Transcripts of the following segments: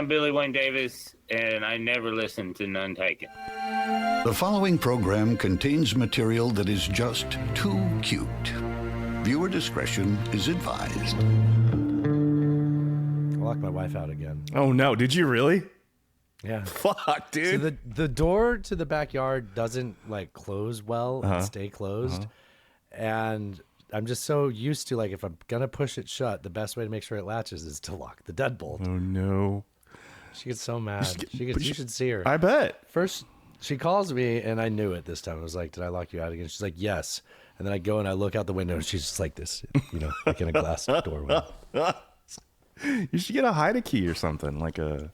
I'm Billy Wayne Davis, and I never listened to None Taken. The following program contains material that is just too cute. Viewer discretion is advised. I locked my wife out again. Oh, no. Did you really? Yeah. Fuck, dude. So the door to the backyard doesn't like close well and stay closed. And I'm just so used to, like, if I'm going to push it shut, the best way to make sure it latches is to lock the deadbolt. Oh, no. She gets so mad. You should see her. I bet. First, she calls me, and I knew it this time. I was like, did I lock you out again? She's like, yes. And then I go and I look out the window, and she's just like this, like in a glass doorway. You should get a hide key or something, like a...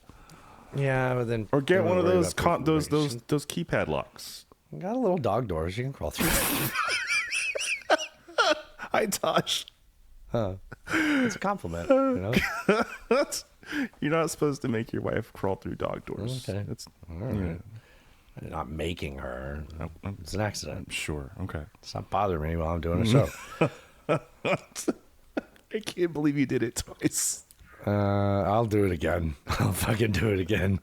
Yeah, but then... Or get one of those keypad locks. Got a little dog door. She can crawl through. Hi, Tosh. Huh. It's a compliment, you know? You're not supposed to make your wife crawl through dog doors. Okay. It's all right. I'm not making her. It's an accident. Sure. Okay. It's not bothering me while I'm doing a show. I can't believe you did it twice. I'll do it again. I'll fucking do it again.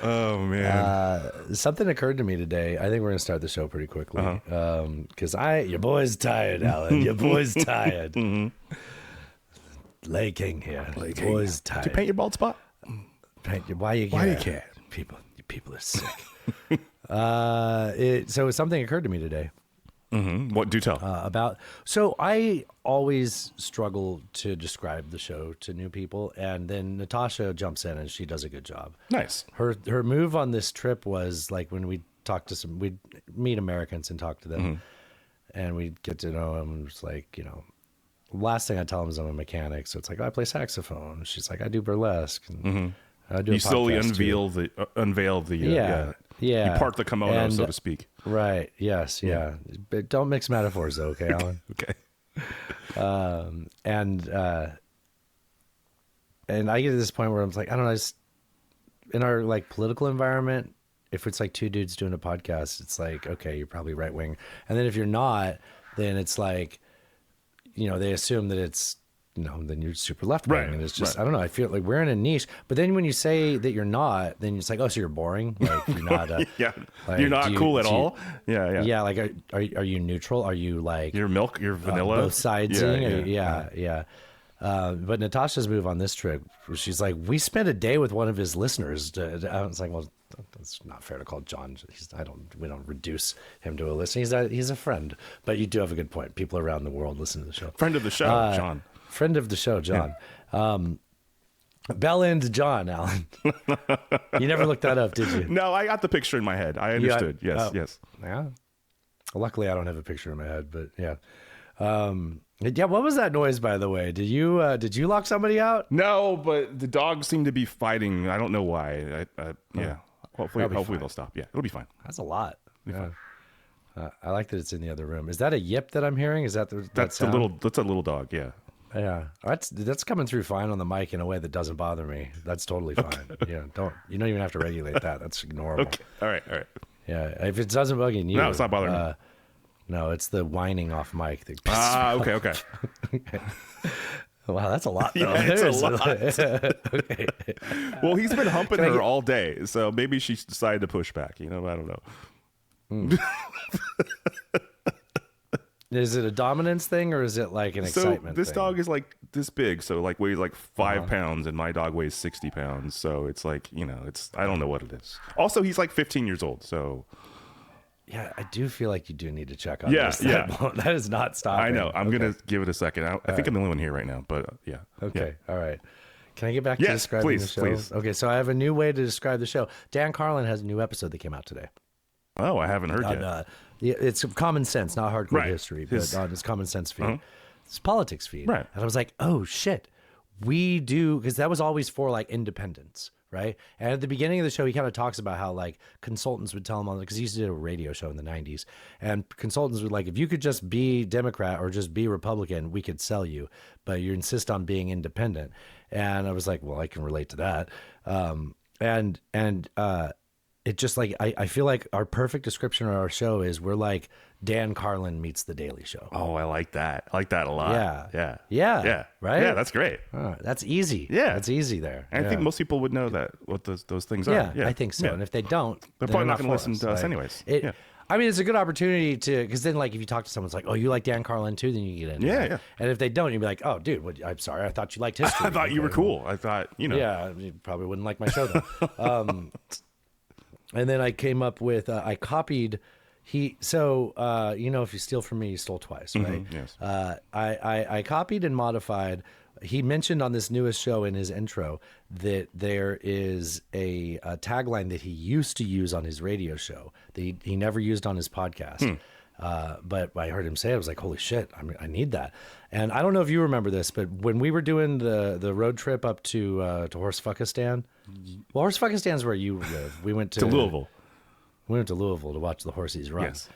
Oh, man. Something occurred to me today. I think we're going to start the show pretty quickly. Because your boy's tired, Alan. Your boy's tired. Lay King here. Your boy's tired. Did you paint your bald spot? Why you care? People are sick. So something occurred to me today. What? Do tell. So I always struggle to describe the show to new people, and then Natasha jumps in and she does a good job. Nice. Her move on this trip was like when we'd meet Americans and talk to them, and we'd get to know them. It's like, last thing I tell them is I'm a mechanic, so it's like, I play saxophone. She's like, I do burlesque. And I do. You slowly unveil the yeah. You park the kimono, so to speak. Right. Yes. Yeah. But don't mix metaphors, though. Okay, Alan. Okay. And I get to this point where I'm like, I don't know, in our like political environment, if it's like two dudes doing a podcast, it's like, okay, you're probably right wing. And then if you're not, then it's like, they assume that it's, then you're super left wing. Right, and it's just, I don't know. I feel like we're in a niche. But then when you say that you're not, then it's like, oh, so you're boring. Like you're not. Yeah. Like, you're not cool at all. Yeah. Yeah. Like, are you neutral? Are you like you're milk? You're vanilla. Both sides. Yeah. But Natasha's move on this trip, she's like, we spent a day with one of his listeners. I was like, well, that's not fair to call John. We don't reduce him to a listener. He's a friend. But you do have a good point. People around the world listen to the show. Friend of the show, John. Friend of the show, John. Yeah. Bell end John, Alan. You never looked that up, did you? No, I got the picture in my head. I understood. Yes. Yeah. Well, luckily, I don't have a picture in my head, but yeah. Yeah. What was that noise, by the way? Did you lock somebody out? No, but the dogs seem to be fighting. I don't know why. Yeah. Hopefully they'll stop. Yeah, it'll be fine. That's a lot. Yeah. I like that it's in the other room. Is that a yip that I'm hearing? Is that that's a little dog? Yeah. Yeah, that's coming through fine on the mic in a way that doesn't bother me. That's totally fine. Okay. Yeah, you don't even have to regulate that. That's normal. Okay. All right. Yeah, if it doesn't bug you, no, it's not bothering me. No, it's the whining off mic. Okay. Okay. Wow, that's a lot. Yeah, it's a lot. Okay. Well, he's been humping her all day, so maybe she decided to push back. I don't know. Is it a dominance thing or is it like an excitement this thing? dog is like this big, so like weighs like 5 pounds, and my dog weighs 60 pounds. So it's like, I don't know what it is. Also, he's like 15 years old, so. Yeah, I do feel like you do need to check on this. That is not stopping. I know. I'm going to give it a second. I think I'm the only one here right now, but yeah. Okay. Yeah. All right. Can I get back to describing the show? Please. Okay, so I have a new way to describe the show. Dan Carlin has a new episode that came out today. Oh, I haven't heard yet. It's common sense, not hardcore history, but on his common sense feed. It's politics feed. Right. And I was like, oh, shit. We do, because that was always for like independence, right? And at the beginning of the show, he kind of talks about how like consultants would tell him, because he used to do a radio show in the 90s, and consultants would like, if you could just be Democrat or just be Republican, we could sell you, but you insist on being independent. And I was like, well, I can relate to that. it just like I feel like our perfect description of our show is we're like Dan Carlin meets The Daily Show. Oh, I like that. I like that a lot. Yeah. Right? Yeah, that's great. That's easy. Yeah. That's easy there. And I think most people would know that what those things are. Yeah, I think so. And if they don't, they're probably not going to listen to us anyways. I mean, it's a good opportunity to, because then, like, if you talk to someone, it's like, oh, you like Dan Carlin too, then you get into it. Yeah. And if they don't, you'd be like, oh, dude, I'm sorry, I thought you liked history. I thought you were cool. I thought, Yeah, you probably wouldn't like my show though. And then I came up with, I copied. If you steal from me, you stole twice, right? Yes. I copied and modified. He mentioned on this newest show in his intro that there is a tagline that he used to use on his radio show that he never used on his podcast. But I heard him say it, I was like, holy shit, I need that. And I don't know if you remember this, but when we were doing the road trip up to Horsefuckistan, well, Horsefuckistan is where you live. We went to Louisville. We went to Louisville to watch the horses run. Yes.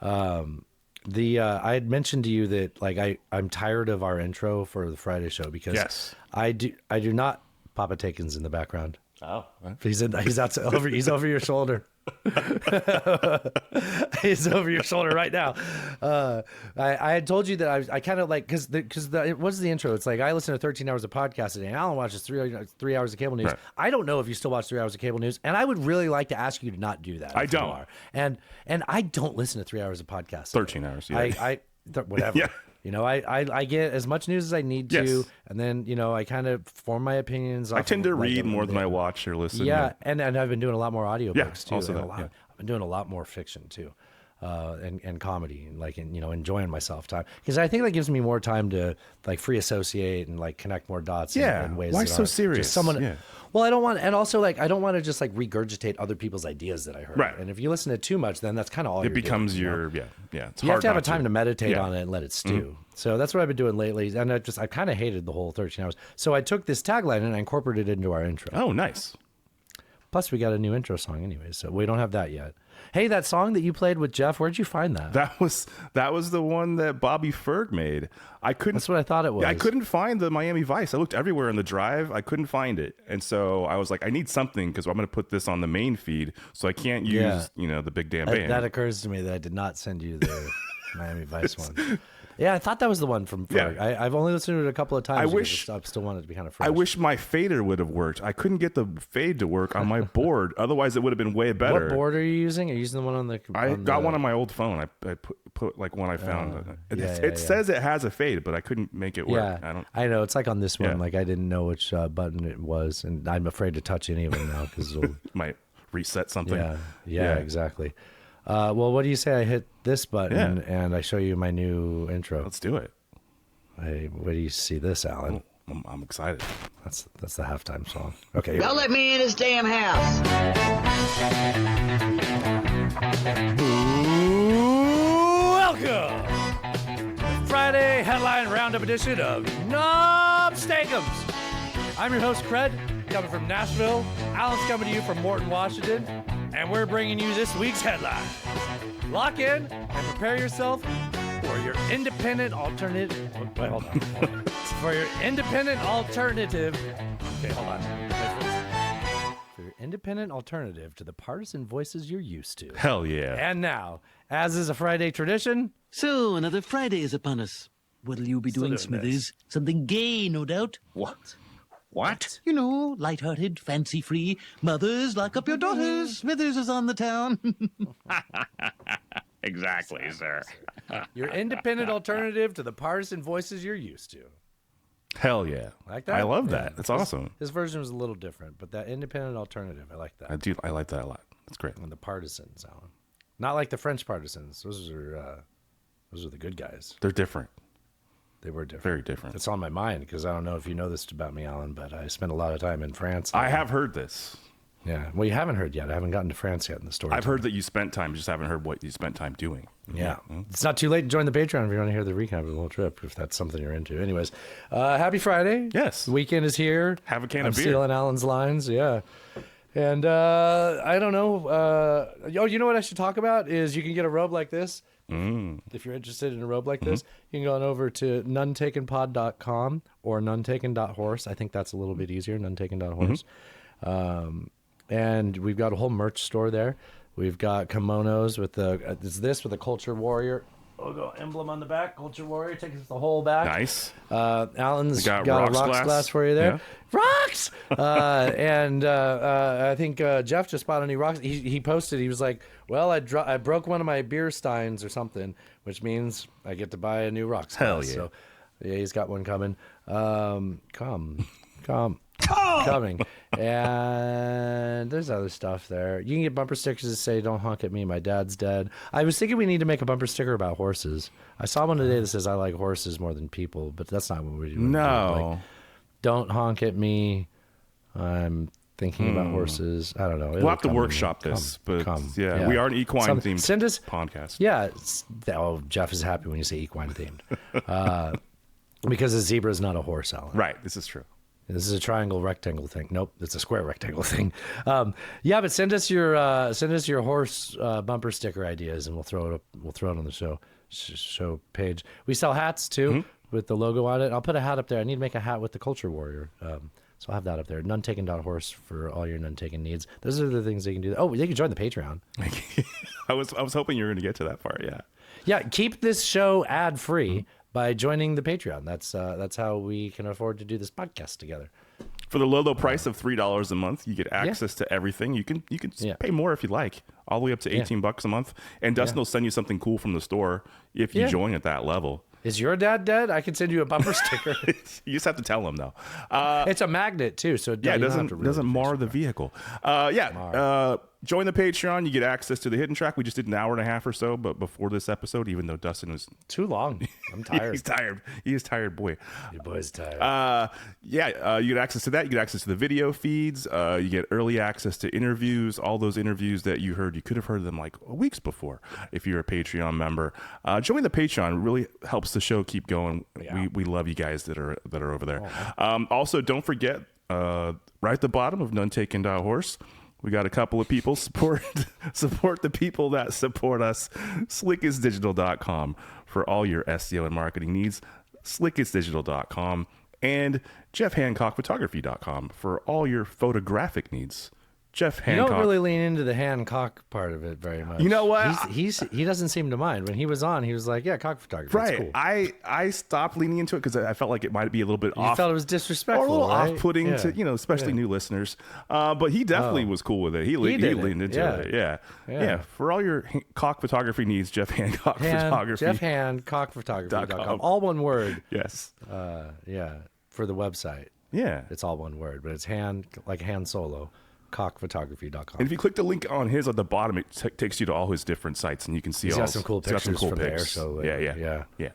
I had mentioned to you that like I'm tired of our intro for the Friday show because I do not. Papa Taken's in the background. Oh, he's over your shoulder. He's over your shoulder right now. I had told you that I kind of like because it was the intro. It's like I listen to 13 hours of podcast a day. And Alan watches 3 hours of cable news. Right. I don't know if you still watch 3 hours of cable news, and I would really like to ask you to not do that. I don't. And I don't listen to 3 hours of podcast. 13 hours. Yeah. Whatever. Yeah. I get as much news as I need to, and then I kind of form my opinions. I tend to read more than I watch or listen. Yeah, and I've been doing a lot more audiobooks too. Also I've been doing a lot more fiction too, and comedy, and like enjoying myself time, because I think that gives me more time to like free associate and like connect more dots. In ways. Why that so are serious? Just someone. Yeah. Well, I don't want, and also like I don't want to just like regurgitate other people's ideas that I heard. Right. And if you listen to too much, then that's kind of all. It becomes your It's you hard have to have not a time to meditate on it and let it stew. Mm-hmm. So that's what I've been doing lately, and I kind of hated the whole 13 hours. So I took this tagline and I incorporated it into our intro. Oh, nice. Plus, we got a new intro song anyway, so we don't have that yet. Hey, that song that you played with Jeff, where'd you find that? That was the one that Bobby Ferg made. I couldn't. That's what I thought it was. I couldn't find the Miami Vice. I looked everywhere in the drive. I couldn't find it, and so I was like, I need something because I'm going to put this on the main feed, so I can't use the Big Damn Band. That occurs to me that I did not send you the Miami Vice one. Yeah, I thought that was the one from Ferg. Yeah. I've only listened to it a couple of times. I still wanted to be kind of fresh. I wish my fader would have worked. I couldn't get the fade to work on my board. Otherwise, it would have been way better. What board are you using? Are you using the one on the... I got one on my old phone. I put like one I found. It says it has a fade, but I couldn't make it work. Yeah, I know. It's like on this one. Like I didn't know which button it was, and I'm afraid to touch any of them now because it'll... might reset something. Yeah, exactly. Well, what do you say I hit this button and I show you my new intro? Let's do it. Hey, where do you see this, Alan? I'm excited. That's the halftime song. Okay. Don't let me in this damn house. Welcome! Friday headline roundup edition of Knob Steakums. I'm your host, Cred, coming from Nashville. Alan's coming to you from Morton, Washington. And we're bringing you this week's headline. Lock in and prepare yourself for your independent alternative. Wait, hold on. For your independent alternative. Okay, hold on. For your independent alternative to the partisan voices you're used to. Hell yeah. And now, as is a Friday tradition. So, another Friday is upon us. What'll you be doing, Smithers? Something gay, no doubt. What? You know, lighthearted, fancy-free. Mothers, lock up your daughters. Smithers is on the town. Exactly, sir. Your independent alternative to the partisan voices you're used to. Hell yeah. Like that? I love that. That's awesome. This version was a little different, but that independent alternative, I like that. I like that a lot. That's great. And the partisans, Alan. Not like the French partisans. Those are the good guys. They're different. They were different. Very different. It's on my mind because I don't know if you know this about me, Alan, but I spent a lot of time in France. I have heard this. Yeah. Well, you haven't heard yet. I haven't gotten to France yet in the story. I've heard that you spent time, just haven't heard what you spent time doing. Yeah. Mm-hmm. It's not too late to join the Patreon if you want to hear the recap of the whole trip, if that's something you're into. Anyways, happy Friday. Yes. The weekend is here. Have a can I'm of beer. stealing Alan's lines. Yeah. And I don't know. You know what I should talk about is you can get a robe like this. If you're interested in a robe like this, you can go on over to nonetakenpod.com or nonetaken.horse. I think that's a little bit easier, nonetaken.horse. and we've got a whole merch store there. We've got kimonos with with a Culture Warrior logo emblem on the back. Culture Warrior takes us the whole back. Nice. Alan's got got a rocks rocks glass for you there. Yeah. Rocks! And I think Jeff just bought a new rocks. He posted, he was like, well, I broke one of my beer steins or something, which means I get to buy a new rocks glass. Hell yeah. So, yeah, he's got one coming. Coming. And there's other stuff there. You can get bumper stickers that say, don't honk at me, my dad's dead. I was thinking we need to make a bumper sticker about horses. I saw one today that says, I like horses more than people, but that's not what we're doing. No. Like, don't honk at me, I'm thinking about horses. I don't know. We'll have to workshop this, but yeah, we are an equine themed Send us podcast. Yeah. Jeff is happy when you say equine themed. Because a zebra is not a horse, Alan. Right. This is true. This is a triangle rectangle thing. Nope, it's a square rectangle thing. Yeah, but send us your horse bumper sticker ideas, and we'll throw it up. We'll throw it on the show page. We sell hats too with the logo on it. I'll put a hat up there. I need to make a hat with the Culture Warrior. So I'll have that up there. Nuntaken.horse for all your Nuntaken needs. Those are the things they can do. Oh, they can join the Patreon. I was hoping you were going to get to that part. Yeah. Yeah. Keep this show ad free. By joining the Patreon. That's how we can afford to do this podcast together. For the low price of $3 a month, you get access to everything. You can pay more if you like, all the way up to $18 a month. And Dustin will send you something cool from the store if you join at that level. Is your dad dead? I can send you a bumper sticker. You just have to tell him though. It's a magnet too, so it doesn't mar the vehicle. Join the Patreon. You get access to the hidden track. We just did an hour and a half or so, but before this episode, even though Dustin was too long, I'm tired. He's tired. He is tired, boy. Your boy's tired. You get access to that. You get access to the video feeds. You get early access to interviews. All those interviews that you could have heard them like weeks before if you're a Patreon member. Joining the Patreon really helps the show keep going. Yeah. We love you guys that are over there. Also, don't forget right at the bottom of Nuntaken.horse. We got a couple of people support the people that support us. Slickisdigital.com for all your SEO and marketing needs. Slickisdigital.com and JeffHancockphotography.com for all your photographic needs. Jeff Hancock. You don't really lean into the Hancock part of it very much. You know what? He doesn't seem to mind. When he was on, he was like, yeah, cock photography. Right. Cool. I stopped leaning into it because I felt like it might be a little bit off. You felt it was disrespectful, or a little right? off-putting to, especially new listeners. But he definitely was cool with it. He leaned into it. Yeah. For all your cock photography needs, Jeff Hancock Photography. Jeff Hancockphotography.com. All one word. Yes. For the website. Yeah. It's all one word, but it's Han Solo. Cockphotography.com. And if you click the link on his at the bottom, it takes you to all his different sites, and you can see He's all got some cool pictures from the air show. Yeah.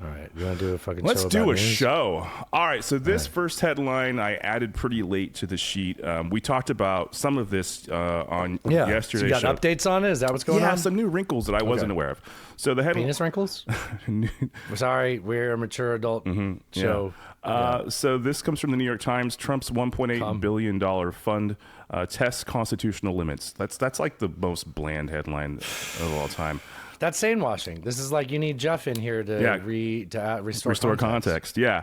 All right, you want to do a fucking Let's show? Do a show. All right, so this first headline I added pretty late to the sheet. We talked about some of this on yesterday's so you got show. Updates on it? Is that what's going on? Yeah, some new wrinkles that I wasn't aware of. So the headline... Penis wrinkles? Sorry, we're a mature adult show. So this comes from the New York Times. Trump's $1.8 billion fund tests constitutional limits. That's like the most bland headline of all time. That's sane washing. This is like you need Jeff in here to restore context. Yeah.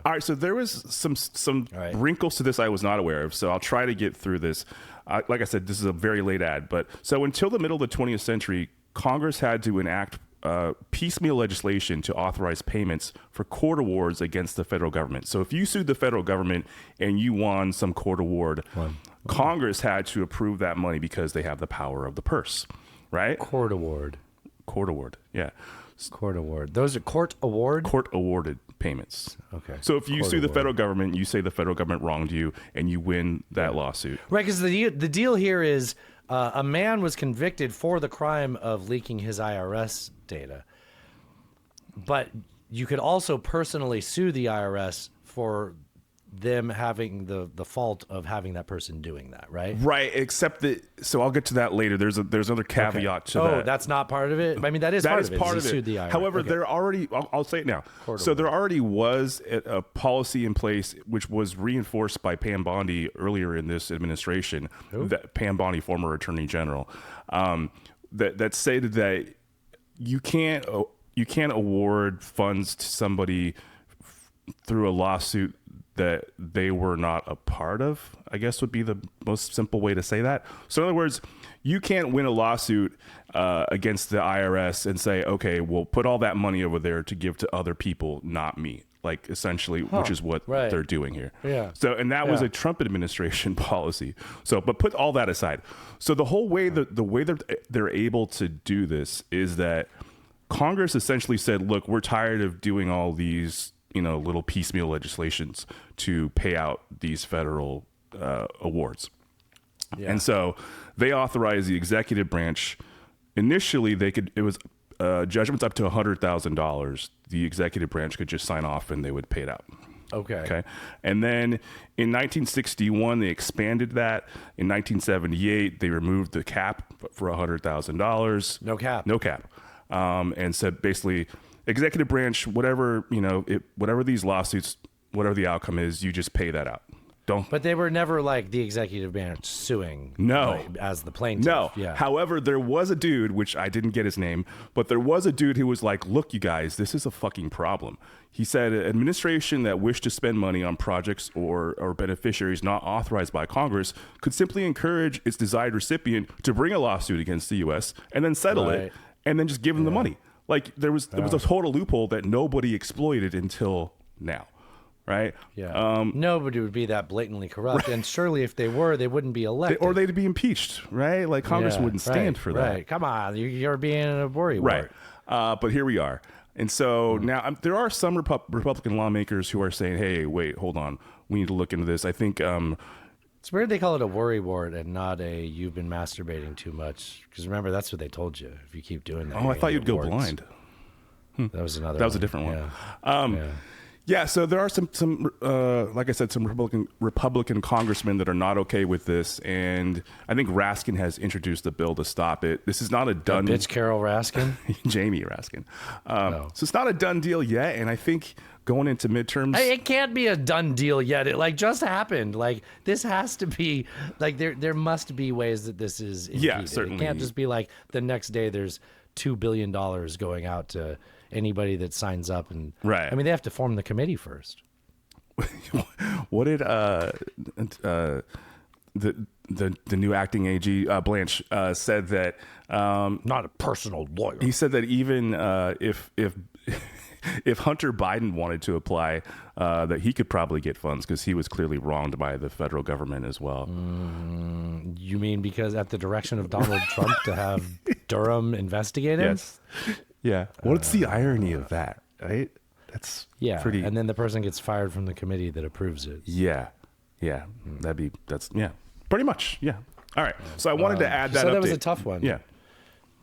All right. So there was some wrinkles to this I was not aware of. So I'll try to get through this. Like I said, this is a very late ad. But so until the middle of the 20th century, Congress had to enact piecemeal legislation to authorize payments for court awards against the federal government. So if you sued the federal government and you won some court award, Congress had to approve that money because they have the power of the purse, right? Court award, yeah. Court award. Those are court award? Court awarded payments. Okay. So if you sue the federal government, you say the federal government wronged you, and you win that lawsuit. Right, because the deal here is a man was convicted for the crime of leaking his IRS data, but you could also personally sue the IRS for them having the fault of having that person doing that, right? Right, except that. So I'll get to that later. There's another caveat to that. Oh, that's not part of it. I mean, that is part of it. Part of he it. Sued the IRS. However, there already. I'll say it now. So there already was a policy in place which was reinforced by Pam Bondi earlier in this administration. That Pam Bondi, former Attorney General, that stated that you can't award funds to somebody through a lawsuit that they were not a part of, I guess would be the most simple way to say that. So in other words, you can't win a lawsuit against the IRS and say, okay, we'll put all that money over there to give to other people, not me. Like essentially, which is what they're doing here. Yeah. So, and that was a Trump administration policy. So, but put all that aside. So the whole way the way that they're able to do this is that Congress essentially said, look, we're tired of doing all these, little piecemeal legislations to pay out these federal awards. Yeah. And so they authorized the executive branch. Initially, it was judgments up to $100,000. The executive branch could just sign off and they would pay it out. Okay. And then in 1961, they expanded that. In 1978, they removed the cap for $100,000. No cap. And said basically, executive branch, whatever these lawsuits, whatever the outcome is, you just pay that out. But they were never like the executive branch suing. No. As the plaintiff. No. Yeah. However, there was a dude, which I didn't get his name, but there was a dude who was like, look, you guys, this is a fucking problem. He said an administration that wished to spend money on projects or beneficiaries not authorized by Congress could simply encourage its desired recipient to bring a lawsuit against the U.S. and then settle it and then just give them the money. Like there was a total loophole that nobody exploited until now. Right. Yeah. Nobody would be that blatantly corrupt, and surely if they were, they wouldn't be elected, or they'd be impeached. Right. Like Congress wouldn't stand for that. Right. Come on, you're being a worrywart. Right. But here we are, and so now there are some Republican lawmakers who are saying, "Hey, wait, hold on, we need to look into this." I think it's weird they call it a worrywart and not a "you've been masturbating too much." Because remember, that's what they told you. If you keep doing that, I thought you'd go blind. That was another. That was a different one. Yeah, so there are some like I said, some Republican congressmen that are not okay with this, and I think Raskin has introduced a bill to stop it. This is not a done. Bitch, Carol Raskin, Jamie Raskin. So it's not a done deal yet, and I think going into midterms, it can't be a done deal yet. It just happened. Like this has to be like there must be ways that this is impeded. Yeah, certainly. It can't just be like the next day there's $2 billion going out to anybody that signs up, and I mean they have to form the committee first. What did the new acting AG Blanche said that not a personal lawyer. He said that even if Hunter Biden wanted to apply, that he could probably get funds because he was clearly wronged by the federal government as well. You mean because at the direction of Donald Trump to have Durham investigate him? Yes. Yeah. What's the irony of that, right? That's pretty. And then the person gets fired from the committee that approves it. Yeah. Pretty much. Yeah. All right. So I wanted to add that. So that update. was a tough one. Yeah.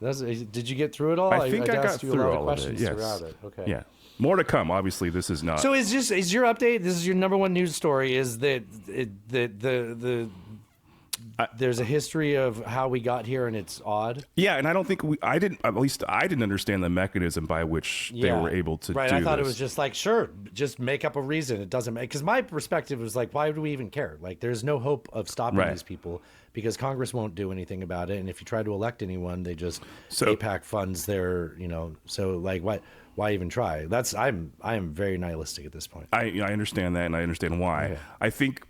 Did you get through it all? I think I got you through a lot all of questions of it. Yes. throughout it. Okay. Yeah. More to come. Obviously, this is not. So is your update? This is your number one news story. Is that there's a history of how we got here, and it's odd. Yeah, and I don't think I didn't understand the mechanism by which they were able to do this. I thought it was just like, sure, just make up a reason. It doesn't make, because my perspective was like, why do we even care? Like, there's no hope of stopping these people because Congress won't do anything about it. And if you try to elect anyone, they just AIPAC funds their, so like, why even try? I am very nihilistic at this point. I understand that, and I understand why. Okay. I think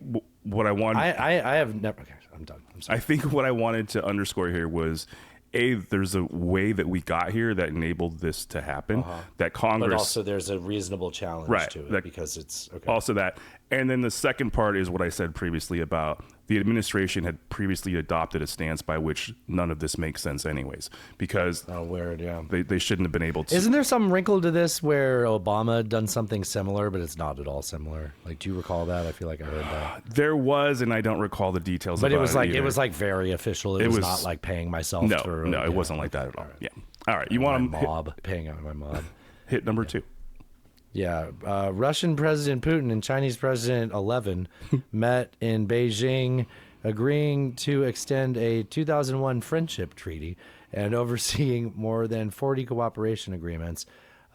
what I wanted. I have never. Okay, I'm done. I'm sorry. I think what I wanted to underscore here was, there's a way that we got here that enabled this to happen. That Congress, but also there's a reasonable challenge to it because it's okay. Also that, and then the second part is what I said previously about the administration had previously adopted a stance by which none of this makes sense anyways, because they shouldn't have been able to. Isn't there some wrinkle to this where Obama had done something similar, but it's not at all similar? Like, do you recall that? I feel like I heard that. There was, and I don't recall the details. But about it was like very official. It was not like paying myself. No, it wasn't like that at all. Okay. Yeah. All right. You want to paying out my mob. Hit number 2. Yeah, Russian President Putin and Chinese President 11 met in Beijing, agreeing to extend a 2001 friendship treaty and overseeing more than 40 cooperation agreements.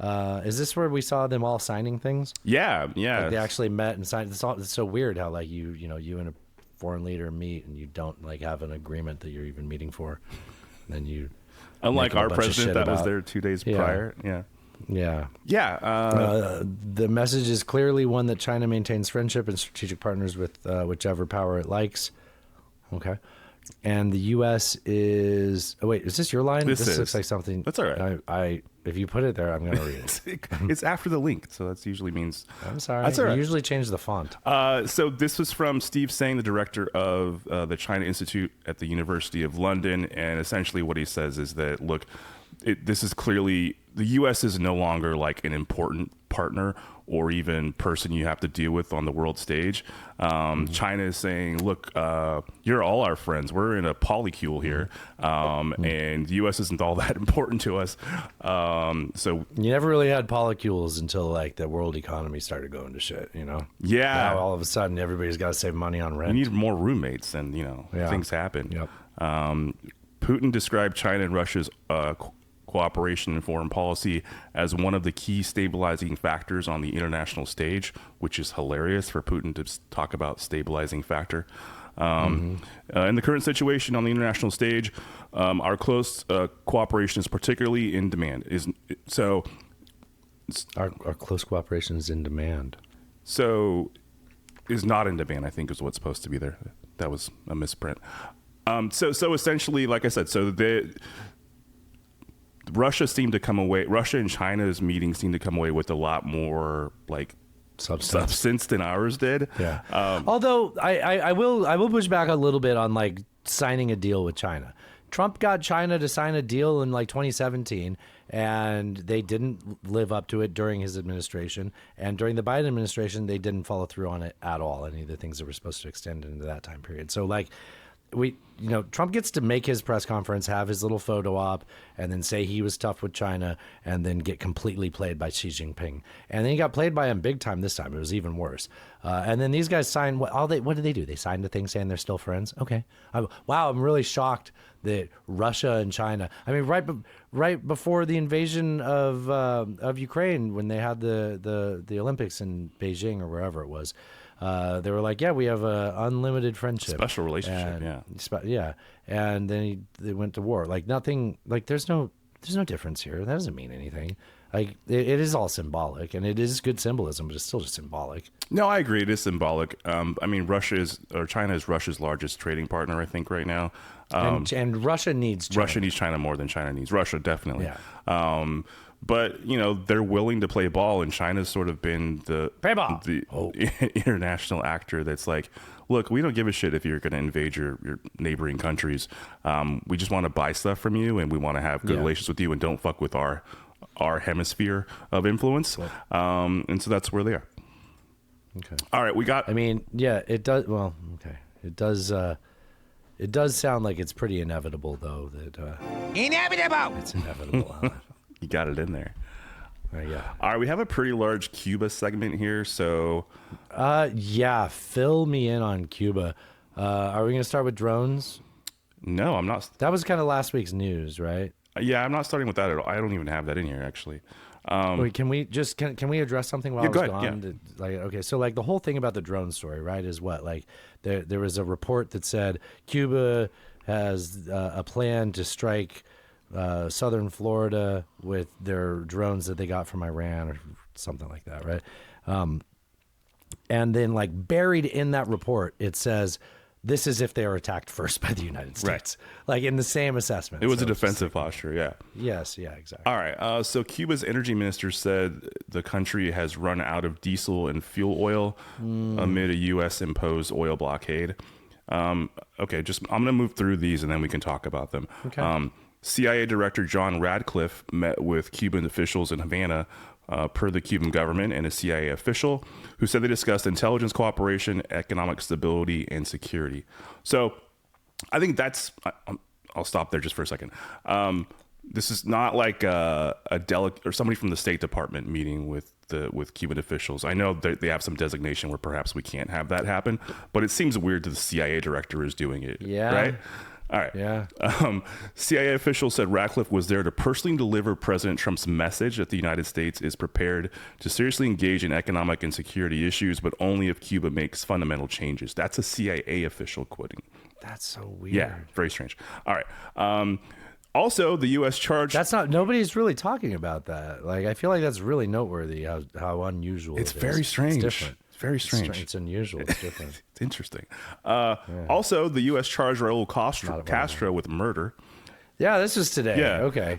Is this where we saw them all signing things? Yeah. Like they actually met and signed. It's so weird how like you and a foreign leader meet and you don't like have an agreement that you're even meeting for. And then you, unlike our president that was there 2 days prior. Yeah. Yeah. Yeah. The message is clearly one that China maintains friendship and strategic partners with whichever power it likes. Okay. And the U.S. is... Oh, wait, is this your line? This looks like something... That's all right. If you put it there, I'm going to read it. It's after the link, so that usually means... I'm sorry. That's all right. You usually change the font. So this was from Steve Tsang, the director of the China Institute at the University of London. And essentially what he says is that, look, this is clearly... The U.S. is no longer like an important partner or even person you have to deal with on the world stage. China is saying, look, you're all our friends. We're in a polycule here. And the U.S. isn't all that important to us. So you never really had polycules until like the world economy started going to shit, you know? Yeah. Now all of a sudden everybody's got to save money on rent. You need more roommates and, things happen. Yep. Putin described China and Russia's cooperation in foreign policy as one of the key stabilizing factors on the international stage, which is hilarious for Putin to talk about stabilizing factor. In the current situation on the international stage, our close cooperation is particularly in demand. Our close cooperation is in demand. So is not in demand, I think is what's supposed to be there. That was a misprint. So essentially, like I said, Russia and China's meetings seemed to come away with a lot more like substance than ours did. Yeah. Although I will push back a little bit on like signing a deal with China. Trump got China to sign a deal in like 2017, and they didn't live up to it during his administration. And during the Biden administration, they didn't follow through on it at all. Any of the things that were supposed to extend into that time period. So like, Trump gets to make his press conference, have his little photo op, and then say he was tough with China, and then get completely played by Xi Jinping. And then he got played by him big time this time. It was even worse. And then these guys signed what did they do? They signed a thing saying they're still friends. Okay. Wow, I'm really shocked that Russia and China. I mean, right before the invasion of Ukraine, when they had the Olympics in Beijing or wherever it was. They were like, yeah, we have a unlimited friendship, special relationship, yeah. And then they went to war. Like nothing. Like there's no difference here. That doesn't mean anything. Like it is all symbolic, and it is good symbolism, but it's still just symbolic. No, I agree. It is symbolic. I mean, China is Russia's largest trading partner, I think, right now. And Russia needs China. Russia needs China more than China needs Russia, definitely. Yeah. But they're willing to play ball, and China's sort of been the international actor that's like, look, we don't give a shit if you're going to invade your neighboring countries. We just want to buy stuff from you, and we want to have good relations with you, and don't fuck with our hemisphere of influence. And so that's where they are. Okay. All right, we got. I mean, yeah, it does. Well, okay, it does. It does sound like it's pretty inevitable, though. That Inevitable. It's inevitable. Huh? You got it in there. Yeah. All right, we have a pretty large Cuba segment here, so... yeah, fill me in on Cuba. Are we going to start with drones? No, I'm not. That was kind of last week's news, right? Yeah, I'm not starting with that at all. I don't even have that in here, actually. Wait, can we address something while I was gone? Yeah. Okay, so like the whole thing about the drone story, right, is what? Like there was a report that said Cuba has a plan to strike... southern Florida with their drones that they got from Iran or something like that, right? And then like buried in that report, it says, this is if they are attacked first by the United States. Right. Like in the same assessment. It was a defensive posture, yeah. Yes, yeah, exactly. All right, so Cuba's energy minister said the country has run out of diesel and fuel oil amid a U.S.-imposed oil blockade. Okay, I'm going to move through these and then we can talk about them. Okay. CIA Director John Radcliffe met with Cuban officials in Havana, per the Cuban government, and a CIA official who said they discussed intelligence cooperation, economic stability, and security. So I think I'll stop there just for a second. This is not like a delegate or somebody from the State Department meeting with Cuban officials. I know they have some designation where perhaps we can't have that happen, but it seems weird that the CIA director is doing it. Yeah. Right? All right. Yeah. CIA officials said Ratcliffe was there to personally deliver President Trump's message that the United States is prepared to seriously engage in economic and security issues, but only if Cuba makes fundamental changes. That's a CIA official quoting. That's so weird. Yeah, very strange. All right. Also, the U.S. charged. That's not. Nobody's really talking about that. Like, I feel like that's really noteworthy. How unusual. It's it is. very strange. It's different. It's very strange. It's unusual. It's different. It's interesting. Also, the U.S. charged Raul Castro with murder. Yeah, this was today. Yeah. Okay.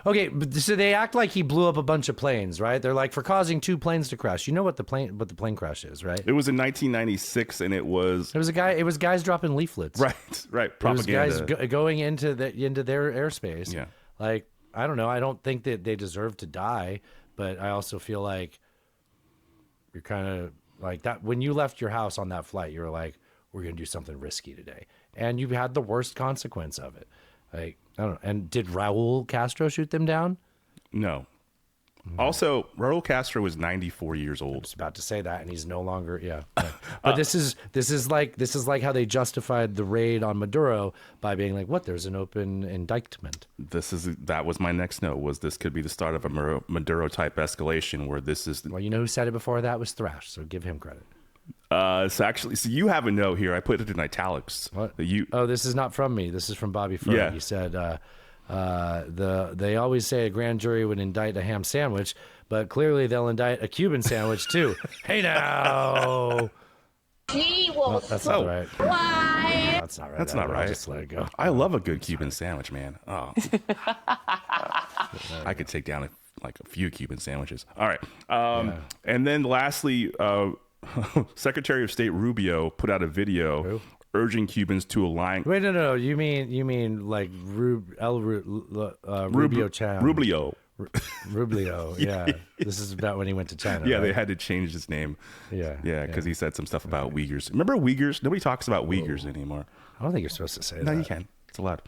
Okay. But so they act like he blew up a bunch of planes, right? They're like, for causing 2 planes to crash. You know what the plane crash is, right? It was in 1996, and it was guys dropping leaflets. right. Propaganda. It was Propaganda. guys going into their airspace. Yeah. Like, I don't know. I don't think that they deserve to die, but I also feel like you're kind of like that when you left your house on that flight. You were like, we're gonna do something risky today, and you had the worst consequence of it. Like, I don't know. And did Raul Castro shoot them down? No. Also, Raul Castro was 94 years I old. was about to say that, and he's no longer. Yeah. But this is like how they justified the raid on Maduro by being like, what? There's an open indictment. That was my next note. Was this could be the start of a Maduro type escalation where this is. Well, you know who said it before that was Thrash, so give him credit. So you have a note here. I put it in italics. What? You. Oh, this is not from me. This is from Bobby Ferg. Yeah. He said, they always say a grand jury would indict a ham sandwich, but clearly they'll indict a Cuban sandwich too. Hey now. He will. That's not right. Why? That's not right. That's not I'll right. Just let it go. I love a good Cuban sandwich, man. Oh. I could take down like a few Cuban sandwiches. All right. And then lastly, Secretary of State Rubio put out a video urging Cubans to align. Wait, no. You mean like Rubio Chan? Rubio. Yeah. This is about when he went to China. Yeah, right? they had to change his name. Yeah. Because he said some stuff about Uyghurs. Remember Uyghurs? Nobody talks about Uyghurs anymore. I don't think you're supposed to say that. No, you can. It's allowed.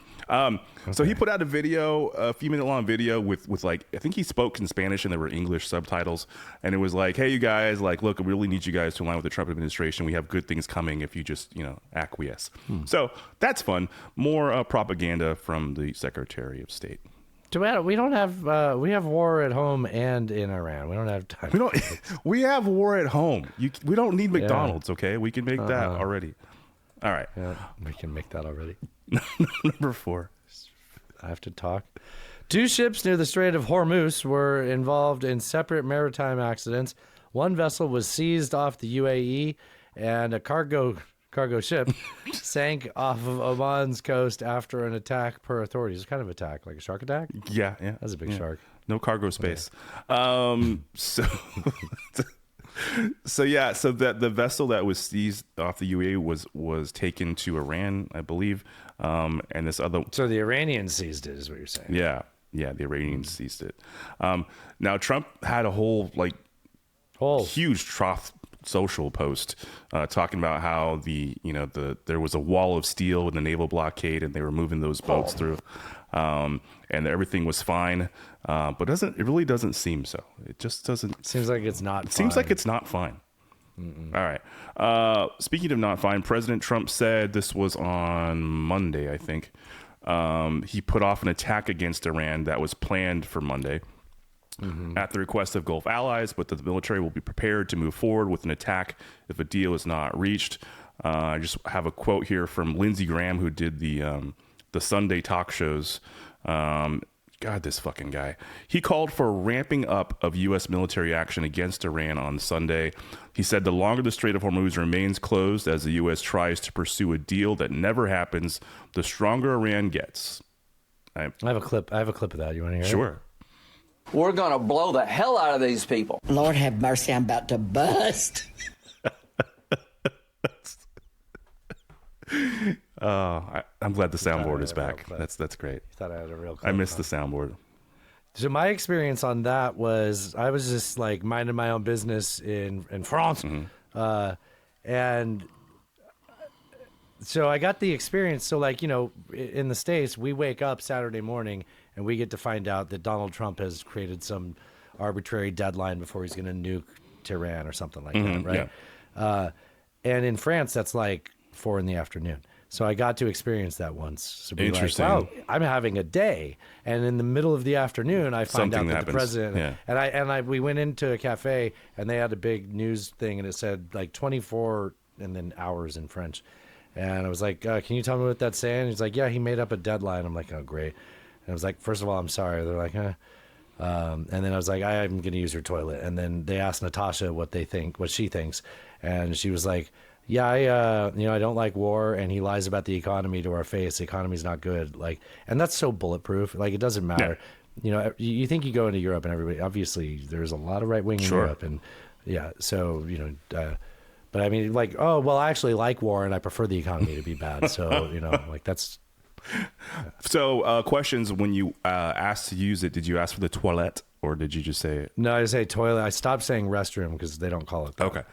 So he put out a few minute long video with like, I think he spoke in Spanish and there were English subtitles. And it was like, hey, you guys, like, look, we really need you guys to align with the Trump administration. We have good things coming if you just, acquiesce. So that's fun. More propaganda from the Secretary of State. We don't have we have war at home and in Iran. We don't have time. We have war at home. We don't need McDonald's, okay? We can make that already. All right. Yeah, we can make that already. Number 4. I have to talk. 2 ships near the Strait of Hormuz were involved in separate maritime accidents. One vessel was seized off the UAE, and a cargo ship sank off of Oman's coast after an attack per authorities. It's kind of attack, like a shark attack? Yeah. That's a big shark. No cargo space. So that the vessel that was seized off the UAE was taken to Iran, I believe, and this other. So the Iranians seized it, is what you're saying? Yeah, the Iranians seized it. Now Trump had a whole huge Truth Social post talking about how there was a wall of steel in the naval blockade and they were moving those boats through, and everything was fine. But it really doesn't seem so. It just doesn't. Seems like it's not. It seems like it's not fine. All right. Speaking of not fine, President Trump said this was on Monday, I think. He put off an attack against Iran that was planned for Monday at the request of Gulf allies, but the military will be prepared to move forward with an attack if a deal is not reached. I just have a quote here from Lindsey Graham, who did the Sunday talk shows. God, this fucking guy. He called for a ramping up of U.S. military action against Iran on Sunday. He said the longer the Strait of Hormuz remains closed as the U.S. tries to pursue a deal that never happens, the stronger Iran gets. I have a clip of that. You want to hear it? Sure. We're going to blow the hell out of these people. Lord have mercy, I'm about to bust. I'm glad the soundboard is back. That's great. You thought I had a real clip, I missed the soundboard. So my experience on that was I was just like minding my own business in France. And so I got the experience. So in the States, we wake up Saturday morning and we get to find out that Donald Trump has created some arbitrary deadline before he's going to nuke Tehran or something like that, right? Yeah. And in France, that's like 4 p.m. So I got to experience that once. So be Interesting. Like, wow, I'm having a day, and in the middle of the afternoon, I find Something out that happens. the president Yeah. we went into a cafe, and they had a big news thing, and it said like 24 and then hours in French, and I was like, can you tell me what that's saying? He's like, yeah, he made up a deadline. I'm like, oh great. I was like, first of all, I'm sorry. They're like, and then I was like, I'm going to use your toilet. And then they asked Natasha what she thinks. And she was like, yeah, I don't like war, and he lies about the economy to our face. The economy's not good. Like, and that's so bulletproof. Like, it doesn't matter. You think you go into Europe and everybody, obviously there's a lot of right wing in Europe, and so but I mean, like, oh well, I actually like war and I prefer the economy to be bad. So like that's. So questions when you asked to use it, did you ask for the toilet or did you just say it? No, I say toilet. I stopped saying restroom because they don't call it that.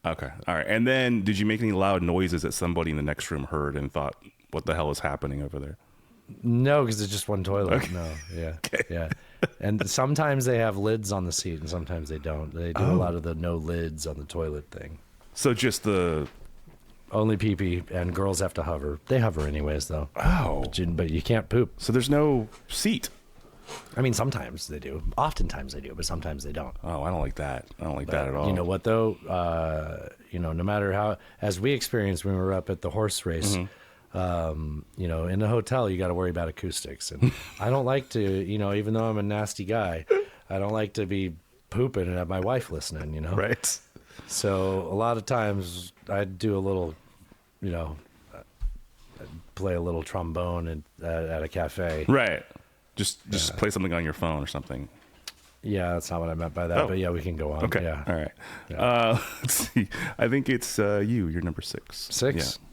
Okay. All right. And then did you make any loud noises that somebody in the next room heard and thought, what the hell is happening over there? No, because it's just one toilet. Okay. No, yeah, Okay. yeah. And sometimes they have lids on the seat, and sometimes they don't. They do a lot of the no lids on the toilet thing. So just the only pee-pee, and girls have to hover. They hover anyways, though. Oh, but you can't poop. So there's no seat. I mean, sometimes they do. Oftentimes they do, but sometimes they don't. Oh, I don't like that. I don't like that at all. You know what, though? No matter how, as we experienced when we were up at the horse race, in the hotel, you got to worry about acoustics. And I don't like to, even though I'm a nasty guy, I don't like to be pooping and have my wife listening, Right. So a lot of times I'd do a little, I'd play a little trombone at a cafe. Right. Just play something on your phone or something. Yeah, that's not what I meant by that, but yeah, we can go on. Okay. Yeah. All right. Yeah. Let's see. I think it's you're number 6. 6? Yeah.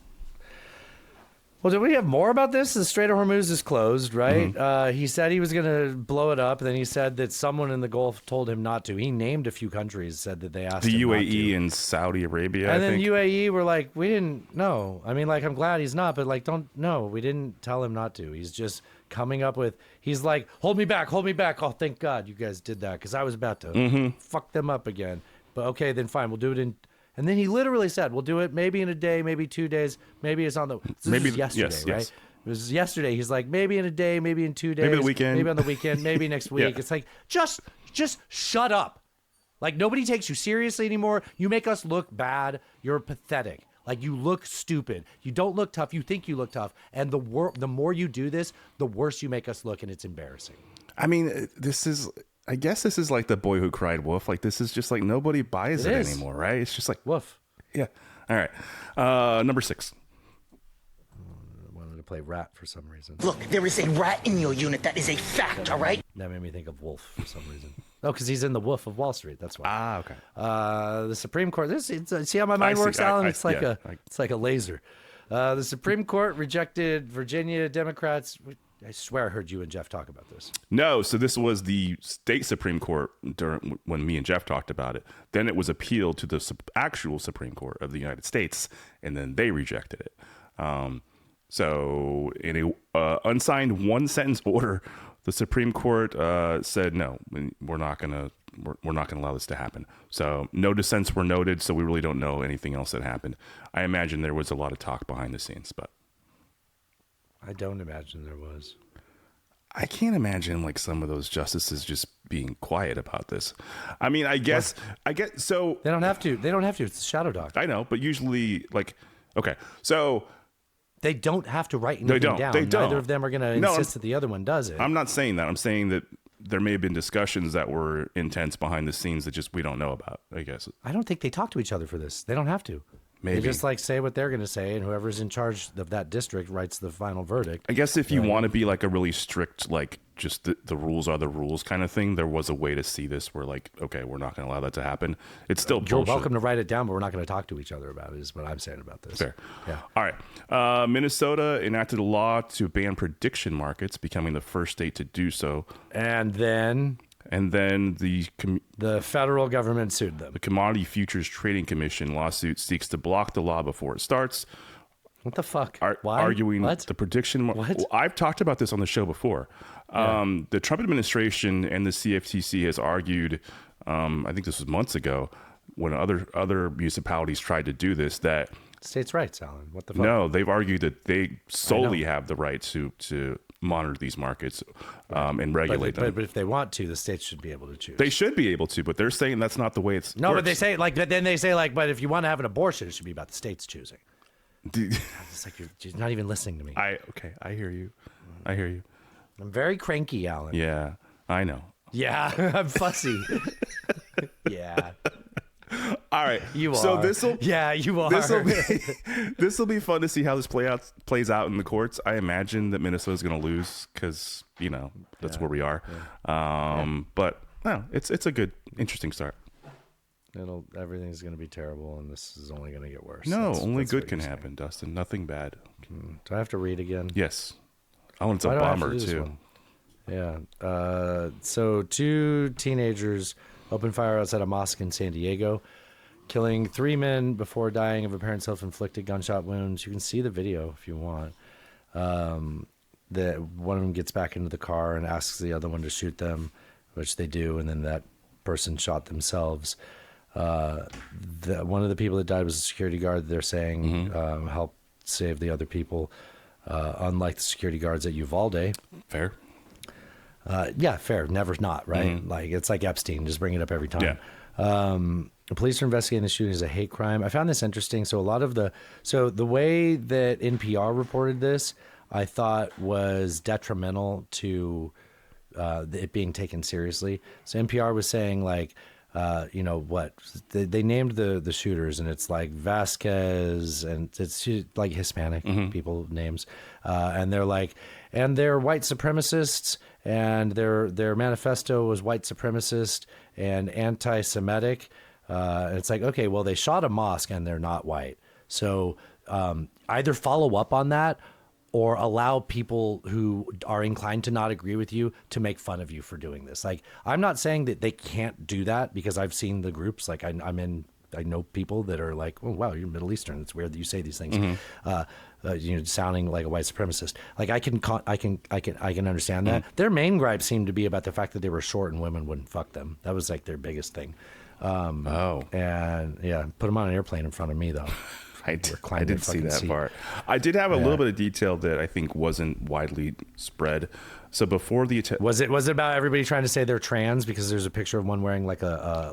Well, do we have more about this? The Strait of Hormuz is closed, right? He said he was going to blow it up, and then he said that someone in the Gulf told him not to. He named a few countries, said that they asked the him UAE not to. and Saudi Arabia, And I then think. UAE were like, we didn't know. I mean, like, I'm glad he's not, but like, we didn't tell him not to. He's just coming up with, he's like, hold me back. Oh, thank God you guys did that, because I was about to fuck them up again. But okay, then fine, we'll do it in. And then he literally said, we'll do it maybe in a day, maybe 2 days, maybe it's on the. Maybe yesterday, yes, right? yes. It was yesterday. He's like, maybe in a day, maybe in 2 days, Maybe the weekend. maybe on the weekend, maybe next week. Yeah. It's like, just shut up. Like, nobody takes you seriously anymore. You make us look bad. You're pathetic. Like, you look stupid. You don't look tough. You think you look tough. And the more you do this, the worse you make us look, and it's embarrassing. I mean, I guess this is like the boy who cried wolf. Like, this is just like nobody buys it anymore, right? It's just like woof. Yeah. All right. Number 6. To play rat for some reason. Look, there is a rat in your unit. That is a fact, all right? That made me think of Wolf for some reason. Oh, because he's in the Wolf of Wall Street. That's why. Ah, okay. The Supreme Court. See how my mind works, Alan? It's like a laser. The Supreme Court rejected Virginia Democrats. I swear I heard you and Jeff talk about this. No, so this was the state Supreme Court when me and Jeff talked about it. Then it was appealed to the actual Supreme Court of the United States, and then they rejected it. So in a unsigned one-sentence order, the Supreme Court said no, we're not gonna allow this to happen. So no dissents were noted, so we really don't know anything else that happened. I imagine there was a lot of talk behind the scenes, but I don't imagine there was. I can't imagine like some of those justices just being quiet about this. I mean, I guess so. They don't have to. It's a shadow doctrine. I know, but usually, like, okay, so. They don't have to write anything down. They don't. Neither of them are going to insist that the other one does it. I'm not saying that. I'm saying that there may have been discussions that were intense behind the scenes that just we don't know about, I guess. I don't think they talk to each other for this. They don't have to. Maybe. They just like say what they're going to say, and whoever's in charge of that district writes the final verdict. I guess if you want to be like a really strict, like just the rules are the rules kind of thing, there was a way to see this where like, okay, we're not going to allow that to happen. It's still You're bullshit. welcome to write it down, but we're not going to talk to each other about it, is what I'm saying about this. Fair. Yeah. All right. Minnesota enacted a law to ban prediction markets, becoming the first state to do so. And then the federal government sued them. The Commodity Futures Trading Commission lawsuit seeks to block the law before it starts. What the fuck? Why? Arguing the prediction. What? Well, I've talked about this on the show before. Yeah. The Trump administration and the CFTC has argued, I think this was months ago, when other municipalities tried to do this, that states' rights, Alan. What the fuck? No, they've argued that they solely have the right to monitor these markets and regulate them. But if they want to, the states should be able to choose. They should be able to, but they're saying that's not the way it's. No, works. but they say then they say but if you want to have an abortion, it should be about the states choosing. It's like you're not even listening to me. I hear you. I hear you. I'm very cranky, Alan. Yeah, I know. Yeah, I'm fussy. Yeah. All right. You are. So you are. This will be fun to see how this plays out in the courts. I imagine that Minnesota's going to lose because that's where we are. Yeah. But no, it's a good, interesting start. Everything's going to be terrible, and this is only going to get worse. No, only good can happen, Dustin. Nothing bad. Do I have to read again? Yes. Oh, and it's a bummer too. Yeah. So 2 teenagers opened fire outside a mosque in San Diego, killing 3 men before dying of apparent self-inflicted gunshot wounds. You can see the video if you want. One of them gets back into the car and asks the other one to shoot them, which they do, and then that person shot themselves. One of the people that died was a security guard. They're saying helped save the other people, unlike the security guards at Uvalde. Fair. Yeah, fair. Never not, right? Like, it's like Epstein. Just bring it up every time. Yeah. The police are investigating the shooting as a hate crime. I found this interesting. So the way that NPR reported this, I thought was detrimental to it being taken seriously. So NPR was saying like, they named the shooters, and it's like Vasquez, and it's like Hispanic people names, and they're like, and they're white supremacists, and their manifesto was white supremacist and anti-Semitic. It's like, okay, well, they shot a mosque and they're not white, so either follow up on that, or allow people who are inclined to not agree with you to make fun of you for doing this. Like, I'm not saying that they can't do that, because I've seen the groups. Like, I know people that are like, oh, wow, you're Middle Eastern. It's weird that you say these things. Sounding like a white supremacist. Like, I can understand that. Their main gripe seemed to be about the fact that they were short and women wouldn't fuck them. That was like their biggest thing. And yeah, put them on an airplane in front of me though. I did see that part. I did have a little bit of detail that I think wasn't widely spread. So before the attack, was it about everybody trying to say they're trans because there's a picture of one wearing like a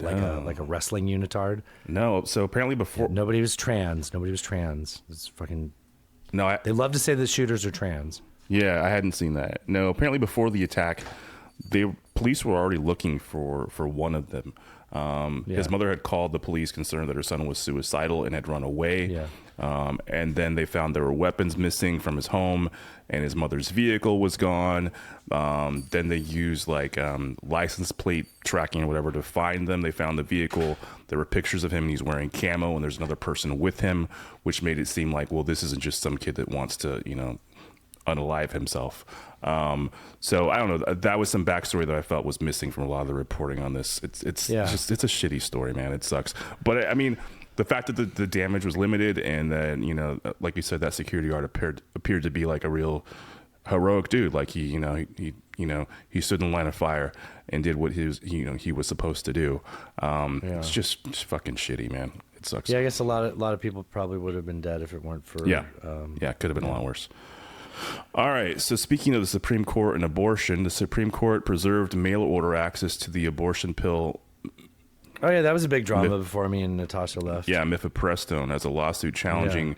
wrestling unitard? No. So apparently before nobody was trans. It's fucking no. They love to say the shooters are trans. Yeah, I hadn't seen that. No, apparently before the attack, police were already looking for one of them. His mother had called the police concerned that her son was suicidal and had run away. Yeah. And then they found there were weapons missing from his home, and his mother's vehicle was gone. Then they used license plate tracking or whatever to find them. They found the vehicle. There were pictures of him, and he's wearing camo, and there's another person with him, which made it seem like, well, this isn't just some kid that wants to, unalive himself. So I don't know. That was some backstory that I felt was missing from a lot of the reporting on this. It's just a shitty story, man. It sucks. But I mean, the fact that the damage was limited, and then like you said, that security guard appeared to be like a real heroic dude. Like he stood in the line of fire and did what he was supposed to do. It's just fucking shitty, man. It sucks. Yeah, I guess a lot of people probably would have been dead if it weren't for it could have been a lot worse. All right. So speaking of the Supreme Court and abortion, the Supreme Court preserved mail order access to the abortion pill. Oh yeah, that was a big drama before me and Natasha left. Yeah, mifepristone, as a lawsuit challenging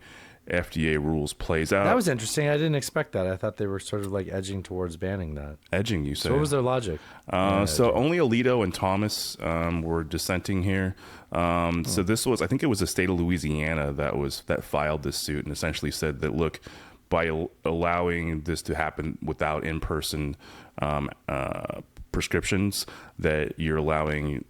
FDA rules plays out. That was interesting. I didn't expect that. I thought they were sort of like edging towards banning that. Edging, you say? So what was their logic? So only Alito and Thomas were dissenting here. So this was, I think it was the state of Louisiana that filed this suit and essentially said that, look, by allowing this to happen without in-person prescriptions, that you're allowing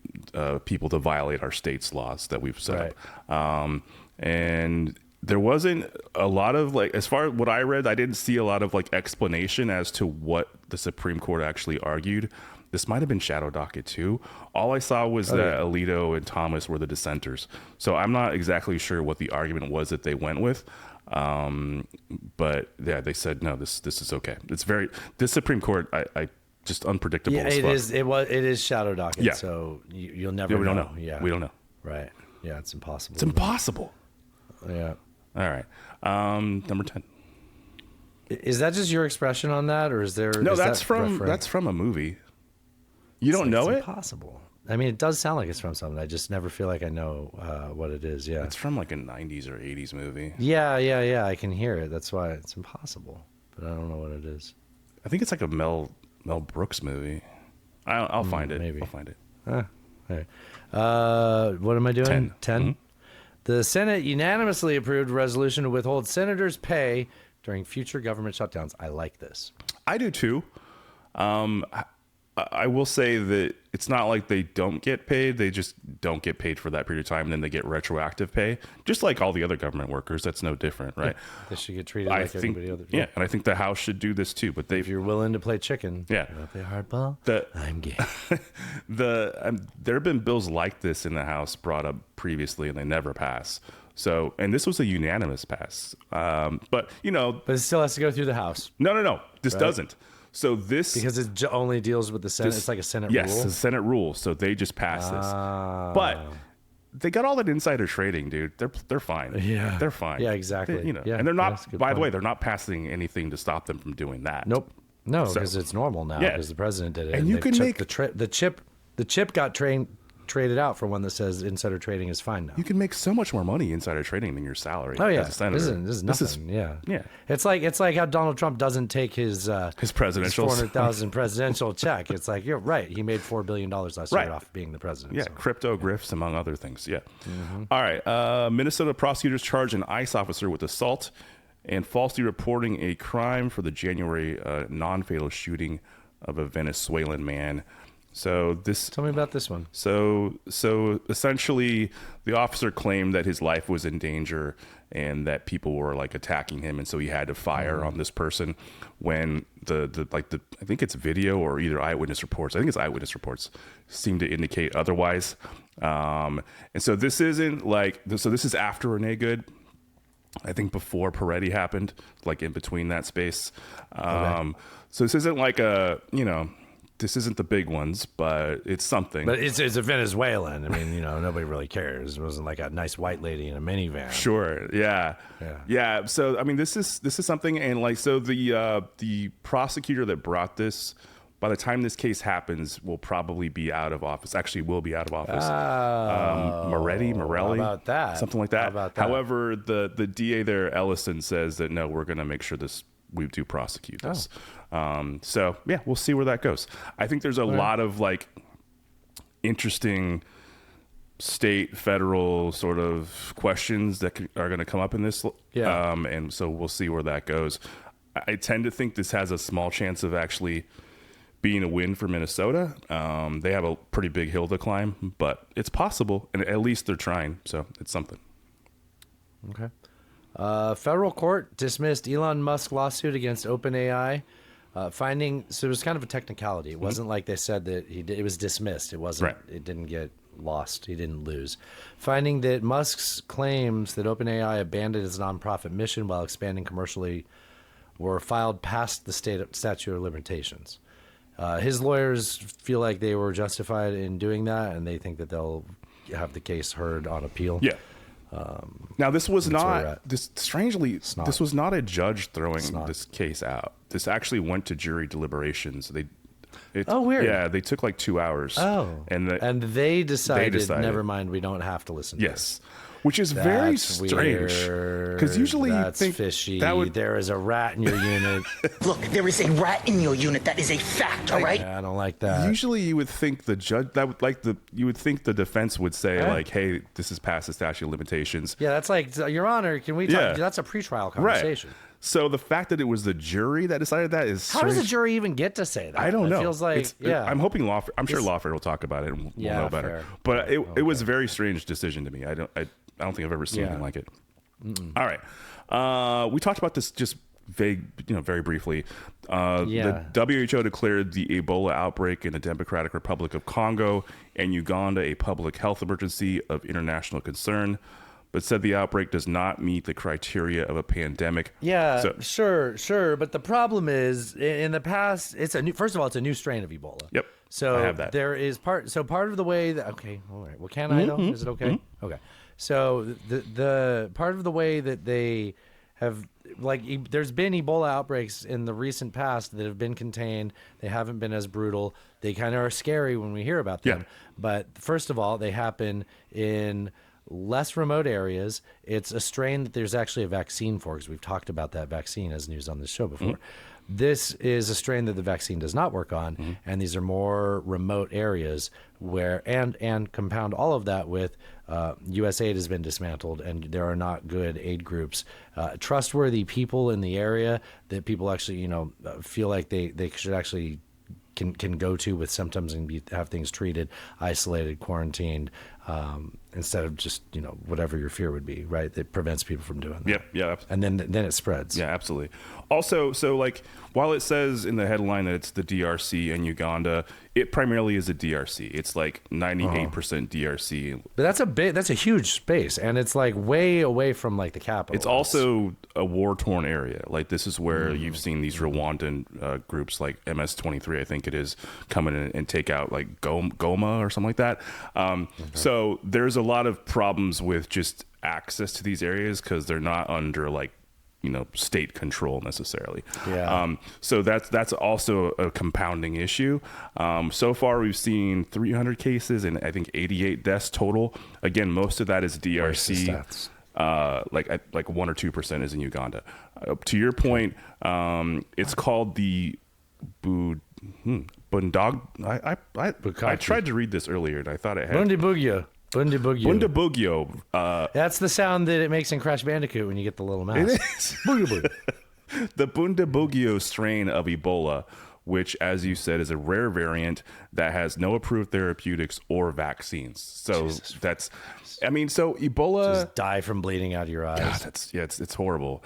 people to violate our state's laws that we've set up. And there wasn't a lot of, as far as what I read, I didn't see a lot of explanation as to what the Supreme Court actually argued. This might have been shadow docket too. All I saw was that Alito and Thomas were the dissenters. So I'm not exactly sure what the argument was that they went with. But yeah, they said, no, this is okay. This Supreme Court, I just unpredictable. Yeah, it is shadow docket. Yeah. So you'll never know. We don't know. Yeah. We don't know. Right. Yeah. It's impossible. It's impossible. Yeah. All right. Number 10. Is that just your expression on that, or is there? No, is that's that from a movie. You don't know it? Impossible. I mean, it does sound like it's from something. I just never feel like I know what it is. Yeah. It's from a 90s or 80s movie. Yeah. I can hear it. That's why it's impossible. But I don't know what it is. I think it's like a Mel Brooks movie. I'll find it. Maybe. I'll find it. All right. What am I doing? 10. Mm-hmm. The Senate unanimously approved a resolution to withhold senators' pay during future government shutdowns. I like this. I do too. I will say that it's not like they don't get paid. They just don't get paid for that period of time, and then they get retroactive pay, just like all the other government workers. That's no different, right? They should get treated like everybody else. Yeah, and I think the House should do this too. But If you're willing to play chicken, Yeah. play hardball, I'm game. there have been bills like this in the House brought up previously, and they never pass. So, and this was a unanimous pass. But But it still has to go through the House. no, this doesn't. So this Because it only deals with the Senate. It's like a Senate rule. Yes, it's a Senate rule. So they just pass this. But they got all that insider trading, dude. They're fine. Yeah. They're fine. Yeah, exactly. Yeah, Yeah, and they're not. that's a good By the point. way, they're not passing anything to stop them from doing that. Nope. No, So- because it's normal now. Yeah. Because the president did it. And you they can took make- the chip got traded out for one that says insider trading is fine now. You can make so much more money insider trading than your salary. Oh yeah, as a senator. this is nothing. Yeah. yeah. It's like how Donald Trump doesn't take his presidential $400,000 presidential check. It's like you're right. He made $4 billion last year Right. off being the president. Yeah, so. crypto grifts, among other things. Yeah. All right. Minnesota prosecutors charge an ICE officer with assault and falsely reporting a crime for the January non-fatal shooting of a Venezuelan man. So this. Tell me about this one. So essentially, the officer claimed that his life was in danger and that people were like attacking him, and so he had to fire on this person. When the I think it's video or either eyewitness reports. I think it's eyewitness reports seem to indicate otherwise. And so this isn't like so. This is after Renee Good. I think before Peretti happened, like in between that space. So this isn't like this isn't the big ones, but it's something. But it's a Venezuelan. I mean, nobody really cares. It wasn't like a nice white lady in a minivan. Sure. Yeah. So I mean, this is something, and like so the prosecutor that brought this, by the time this case happens, will probably be out of office. Actually, will be out of office. Morelli, How about that? something like that. How about that? However, the DA there, Ellison, says that no, we're going to make sure we do prosecute this. So yeah, we'll see where that goes. I think there's a lot of like interesting state, federal sort of questions that are going to come up in this. Yeah. And so we'll see where that goes. I tend to think this has a small chance of actually being a win for Minnesota. They have a pretty big hill to climb, but it's possible, and at least they're trying. So it's something. Okay. Federal court dismissed Elon Musk lawsuit against OpenAI, finding so it was kind of a technicality. It wasn't like they said that it was dismissed. It wasn't. Right. It didn't get lost. He didn't lose. Finding that Musk's claims that OpenAI abandoned its nonprofit mission while expanding commercially were filed past the statute of limitations. His lawyers feel like they were justified in doing that, and they think that they'll have the case heard on appeal. Yeah. Now this was where we're not at. this strangely not. this was not a judge throwing not. this case out. This actually went to jury deliberations. Oh, weird. Yeah, they took like 2 hours. Oh, and they decided, decided. never mind, we don't have to listen to it. yes, which is very strange because usually That's you think fishy. that would There is a rat in your unit. Look, there is a rat in your unit. That is a fact, all right? I don't like that. usually you would think the judge that would like you would think the defense would say like, hey, this is past the statute of limitations. Yeah, that's like, Your Honor, can we talk? Yeah. That's a pretrial conversation. Right. So the fact that it was the jury that decided that is How does the strange. jury even get to say that? I don't know. It feels like, I'm hoping I'm sure Lawfare will talk about it and we'll know better. fair. But it was a very strange decision to me. I don't think I've ever seen anything like it. All right. We talked about this just very briefly. The WHO declared the Ebola outbreak in the Democratic Republic of Congo and Uganda a public health emergency of international concern, but said the outbreak does not meet the criteria of a pandemic. Yeah, So- sure. But the problem is, in the past, first of all, it's a new strain of Ebola. Yep. So I have that. there is part of the way that, okay, all right. Well, can I though? Is it okay? Okay. So the part of the way that they have, like, there's been Ebola outbreaks in the recent past that have been contained. They haven't been as brutal. They kind of are scary when we hear about them. Yeah. But first of all, they happen in less remote areas. It's a strain that there's actually a vaccine for, because we've talked about that vaccine as news on this show before. This is a strain that the vaccine does not work on, and these are more remote areas where, and compound all of that with USAID has been dismantled, and there are not good aid groups, trustworthy people in the area that people actually, feel like they should actually can go to with symptoms and have things treated, isolated, quarantined, instead of just whatever your fear would be, right? That prevents people from doing that. Yeah. And then it spreads. Yeah, absolutely. Also, so like while it says in the headline that it's the DRC and Uganda, it primarily is a DRC. It's like 98% DRC. But that's a huge space, and it's like way away from like the capital. It's also a war-torn area. Like this is where you've seen these Rwandan groups like MS-23, I think it is, come in and take out like Goma or something like that. So there's a lot of problems with just access to these areas because they're not under like state control necessarily. So that's also a compounding issue. So far we've seen 300 cases and I think 88 deaths total. Again, most of that is DRC. Like 1 or 2% is in Uganda. To your point, it's called the Bundog. I tried to read this earlier and I thought it had Bundibugyo. That's the sound that it makes in Crash Bandicoot when you get the little mouse. It is. The Bundibugyo strain of Ebola, which, as you said, is a rare variant that has no approved therapeutics or vaccines. So so Ebola, just die from bleeding out of your eyes. God, it's horrible.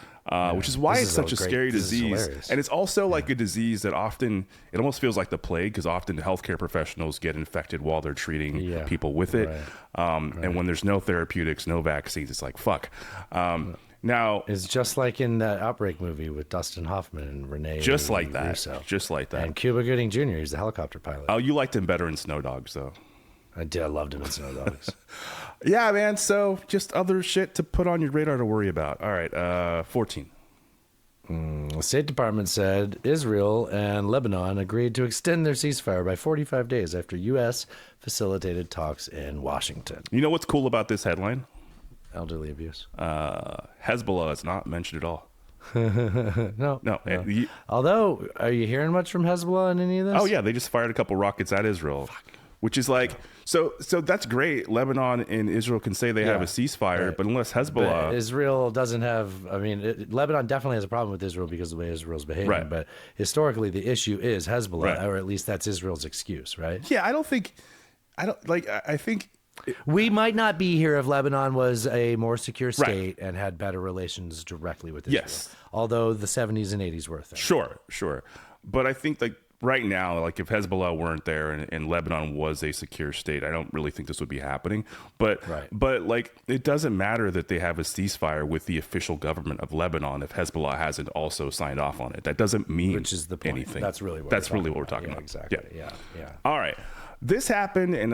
Which is why it's such a scary disease. And it's also like a disease that often, it almost feels like the plague, because often healthcare professionals get infected while they're treating people with it. And when there's no therapeutics, no vaccines, it's like, fuck. Now, it's just like in that Outbreak movie with Dustin Hoffman and Renee. Just like that. Russo. Just like that. And Cuba Gooding Jr. He's the helicopter pilot. Oh, you liked him better in Snow Dogs, though. I did. I loved him in Snow Dogs. Yeah, man. So just other shit to put on your radar to worry about. All right. 14. The State Department said Israel and Lebanon agreed to extend their ceasefire by 45 days after U.S. facilitated talks in Washington. You know what's cool about this headline? Elderly abuse. Hezbollah is not mentioned at all. No. Although, are you hearing much from Hezbollah in any of this? Oh, yeah. They just fired a couple rockets at Israel. Which is like, so that's great. Lebanon and Israel can say they have a ceasefire, but unless Hezbollah... But Israel doesn't have... Lebanon definitely has a problem with Israel because of the way Israel's behaving. Right. But historically, the issue is Hezbollah, Right. or at least that's Israel's excuse, right? Yeah, I think... We might not be here if Lebanon was a more secure state and had better relations directly with Israel. Yes. Although the 70s and 80s were a thing. Sure. But I think like right now, like if Hezbollah weren't there and Lebanon was a secure state, I don't really think this would be happening. But like it doesn't matter that they have a ceasefire with the official government of Lebanon if Hezbollah hasn't also signed off on it. That doesn't mean Which is the point. anything. That's really what we're talking about. Exactly. Yeah. All right. This happened, and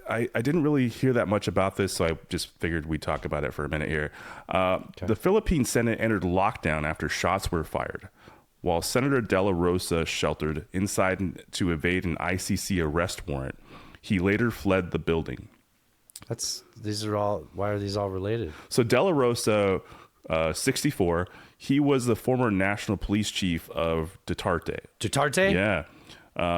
I didn't really hear that much about this, so I just figured we'd talk about it for a minute here. The Philippine Senate entered lockdown after shots were fired, while Senator De La Rosa sheltered inside to evade an ICC arrest warrant. He later fled the building. Why are these all related? So De La Rosa, 64, he was the former national police chief of Duterte. Duterte? Yeah.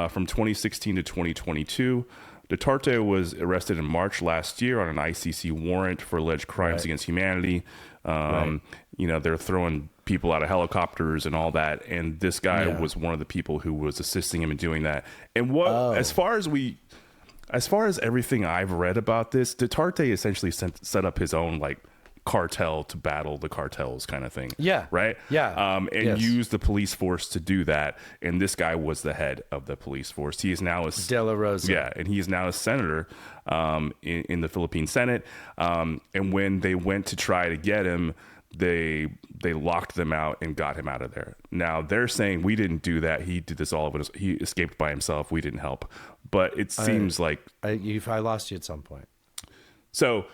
From 2016 to 2022. Duterte was arrested in March last year on an ICC warrant for alleged crimes against humanity. They're throwing people out of helicopters and all that. And this guy was one of the people who was assisting him in doing that. And as far as everything I've read about this, Duterte essentially set up his own like cartel to battle the cartels kind of thing. Yeah. Right? Yeah. And use the police force to do that. And this guy was the head of the police force. He is now De La Rosa. Yeah. And he is now a senator in the Philippine Senate. And when they went to try to get him, they locked them out and got him out of there. Now they're saying we didn't do that. He did this all of it. He escaped by himself. We didn't help. But it seems like I lost you at some point. So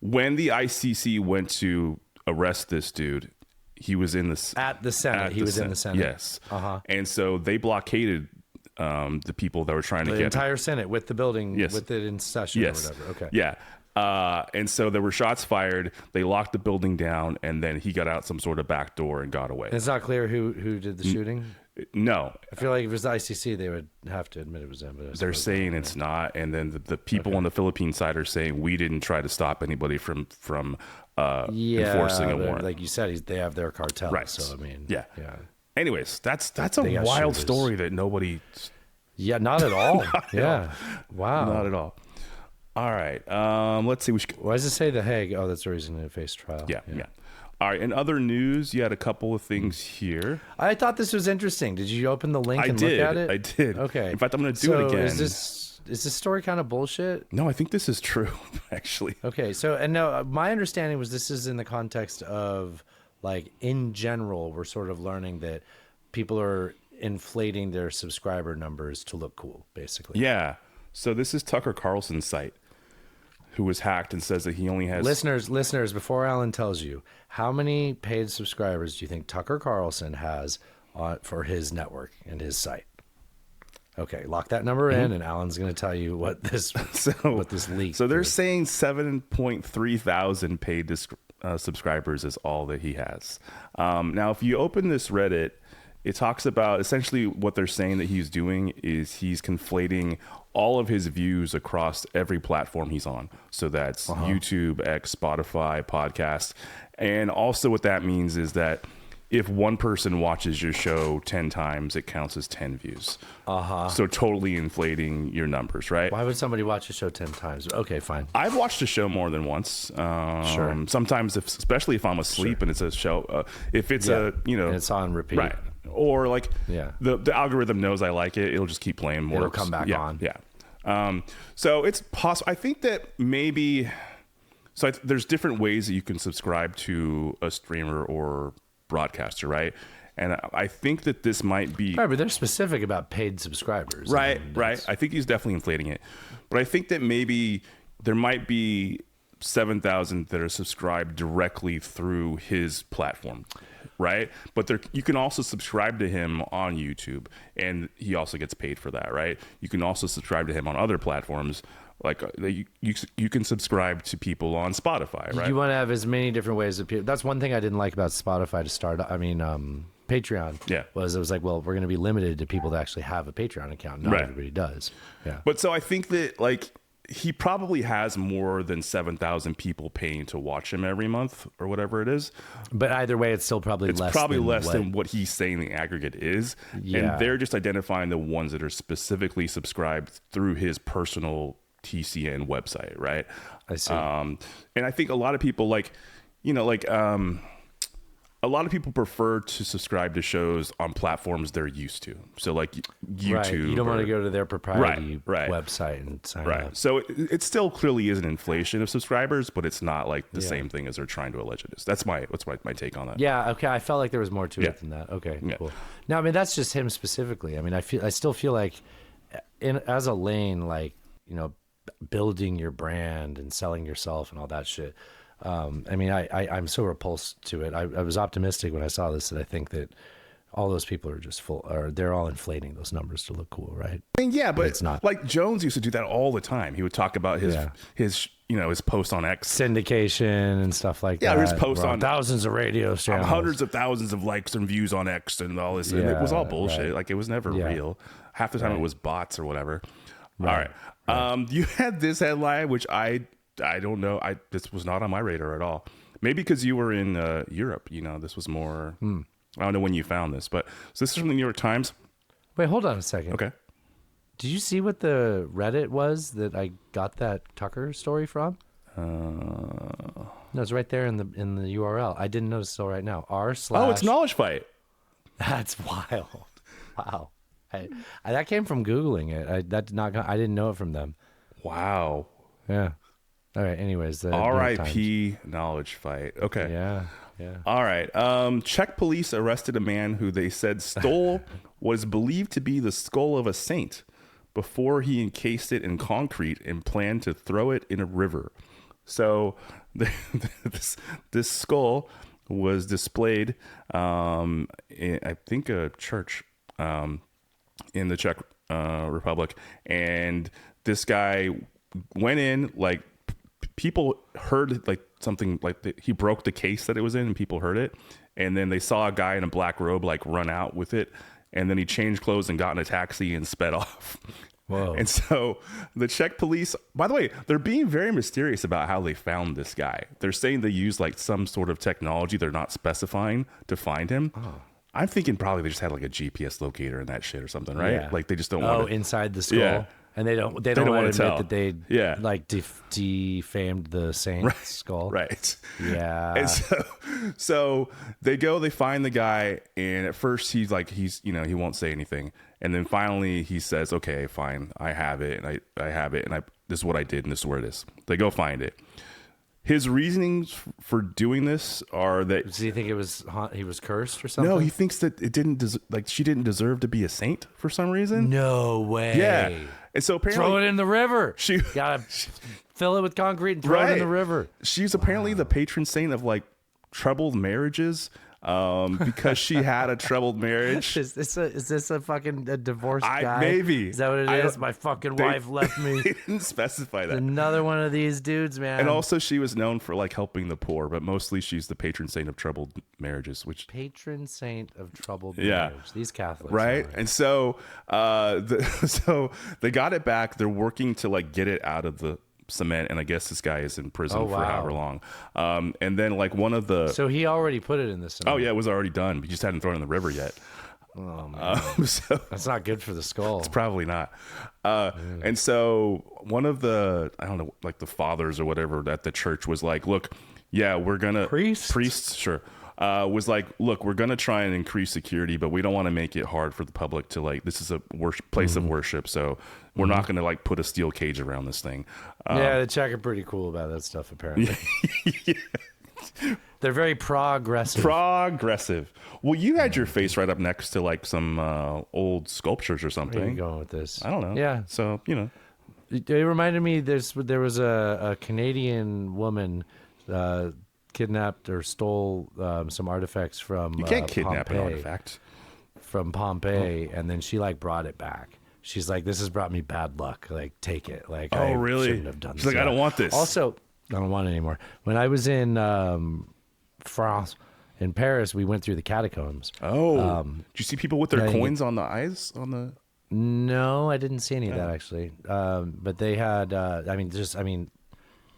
when the ICC went to arrest this dude, he was in at the Senate. He was in the Senate. Yes. And so they blockaded the people that were trying to get the entire Senate with the building, Yes. with it in session or whatever. Okay. Yeah. And so there were shots fired. They locked the building down, and then he got out some sort of back door and got away. It's not clear who did the shooting. No, I feel like if it was the ICC, they would have to admit it was them. But they're saying it's not, and then the people on the Philippine side are saying we didn't try to stop anybody from enforcing a warrant. Like you said, they have their cartel. Right. So I mean, yeah. yeah. Anyways, that's a wild story that nobody. Yeah, not at all. Yeah, wow, not at all. All right, let's see. Why does it say The Hague? Oh, that's the reason to face trial. Yeah. All right. In other news, you had a couple of things here. I thought this was interesting. Did you open the link and look at it? I did. Okay. In fact, I'm going to do it again. Is this story kind of bullshit? No, I think this is true, actually. Okay. So, and no, my understanding was this is in the context of, like, in general, we're sort of learning that people are inflating their subscriber numbers to look cool, basically. Yeah. So this is Tucker Carlson's site, who was hacked and says that he only has listeners. Before Alan tells you, how many paid subscribers do you think Tucker Carlson has for his network and his site? Okay, lock that number in, and Alan's going to tell you what this leak. So they're saying 7.3 thousand paid subscribers is all that he has. Now, if you open this Reddit, it talks about essentially what they're saying that he's doing is he's conflating all of his views across every platform he's on. So that's YouTube, X, Spotify, podcast. And also what that means is that if one person watches your show 10 times, it counts as 10 views. So totally inflating your numbers, right? Why would somebody watch a show 10 times? Okay, fine. I've watched a show more than once. Sure. Sometimes, especially if I'm asleep and it's a show, if it's and it's on repeat. Right. Or like the algorithm knows I like it, it'll just keep playing more. It'll come back on. Yeah. So it's possible. I think that maybe. So there's different ways that you can subscribe to a streamer or broadcaster, right? And I think that this might be right, but they're specific about paid subscribers, right? Right. I think he's definitely inflating it, but I think that maybe there might be 7,000 that are subscribed directly through his platform. Right. But you can also subscribe to him on YouTube, and he also gets paid for that. Right. You can also subscribe to him on other platforms. Like you can subscribe to people on Spotify. Right. You want to have as many different ways of people. That's one thing I didn't like about Spotify to start. I mean, Patreon. Yeah. It was like, well, we're going to be limited to people that actually have a Patreon account. Not everybody does. Yeah. But so I think that like he probably has more than 7,000 people paying to watch him every month or whatever it is. But either way, it's still probably less than what he's saying the aggregate is. Yeah. And they're just identifying the ones that are specifically subscribed through his personal TCN website, right? I see. And I think a lot of people a lot of people prefer to subscribe to shows on platforms they're used to. So like YouTube. Right. You don't want to go to their proprietary website and sign up. So it still clearly is an inflation of subscribers, but it's not like the same thing as they're trying to allege it is. That's my take on that. Yeah. Okay. I felt like there was more to it than that. Okay. Yeah. Cool. No, I mean, that's just him specifically. I mean, I still feel like as a lane, like, you know, building your brand and selling yourself and all that shit. I mean, I'm so repulsed to it. I was optimistic when I saw this that I think that all those people are just they're all inflating those numbers to look cool, right? I mean, yeah, but it's not. Like Jones used to do that all the time. He would talk about his post on X, syndication and stuff like that. Yeah, his post on thousands of radio channels, hundreds of thousands of likes and views on X and all this. And it was all bullshit. Right. Like it was never real. Half the time it was bots or whatever. Right. All right. You had this headline, which I don't know. This was not on my radar at all. Maybe because you were in Europe. You know, this was more. I don't know when you found this, but so this is from the New York Times. Wait, hold on a second. Okay. Did you see what the Reddit was that I got that Tucker story from? No, it's right there in the URL. I didn't notice it right now. r/. Oh, it's Knowledge Fight. That's wild. Wow. That came from Googling it. I didn't know it from them. Wow. Yeah. All right. Anyways, R.I.P. Knowledge Fight. Okay. Yeah. Yeah. All right. Czech police arrested a man who they said stole what is believed to be the skull of a saint before he encased it in concrete and planned to throw it in a river. So this skull was displayed in, I think, a church in the Czech Republic, and this guy went in, like people heard like something like he broke the case that it was in, and people heard it, and then they saw a guy in a black robe like run out with it, and then he changed clothes and got in a taxi and sped off. Whoa. And so the Czech police, by the way, they're being very mysterious about how they found this guy. They're saying they used like some sort of technology they're not specifying to find him. Oh. I'm thinking probably they just had like a GPS locator in that shit or something, right? Yeah. Like they just don't want to. Inside the skull. Yeah. And they don't want to admit that they like defamed the saint's skull. Right. Yeah. And so they find the guy, and at first he's he won't say anything. And then finally he says, okay, fine, I have it, and I have it, and this is what I did, and this is where it is. They go find it. His reasonings for doing this are that... Does he think he was cursed or something? No, he thinks that she didn't deserve to be a saint for some reason. No way. Yeah. And so apparently... Throw it in the river. She gotta fill it with concrete and throw it in the river. She's apparently the patron saint of like troubled marriages. Because she had a troubled marriage. Is this a fucking divorced guy? Maybe. Is that what it is? My fucking wife left me. They didn't specify that. Another one of these dudes, man. And also she was known for like helping the poor, but mostly she's the patron saint of troubled marriages, which patron saint of troubled marriage. These Catholics. Right? And so so they got it back. They're working to like get it out of the cement, and I guess this guy is in prison for however long. And then like one of the... So he already put it in the cement. Oh yeah, it was already done. He just hadn't thrown it in the river yet. Oh man. So that's not good for the skull. It's probably not. And so one of the, I don't know, like the fathers or whatever at the church was like, look, yeah, we're gonna... Priests, sure. Was like, look, we're gonna try and increase security, but we don't want to make it hard for the public to like, this is a place of worship, so we're not gonna like put a steel cage around this thing. Yeah, the Czech are pretty cool about that stuff apparently. They're very progressive. Well, you had your face right up next to like some old sculptures or something. Where are you going with this? I don't know. Yeah. So, it reminded me there was a Canadian woman kidnapped or stole some artifacts from you can't kidnap Pompeii, an artifact from Pompeii, and then she like brought it back. She's like, this has brought me bad luck, like take it. Like, I really shouldn't have done She's this. like, I don't want this. Also, I don't want it anymore. When I was in France, in Paris, we went through the catacombs. Did you see people with their coins on the eyes on the... No, I didn't see any of that actually. But they had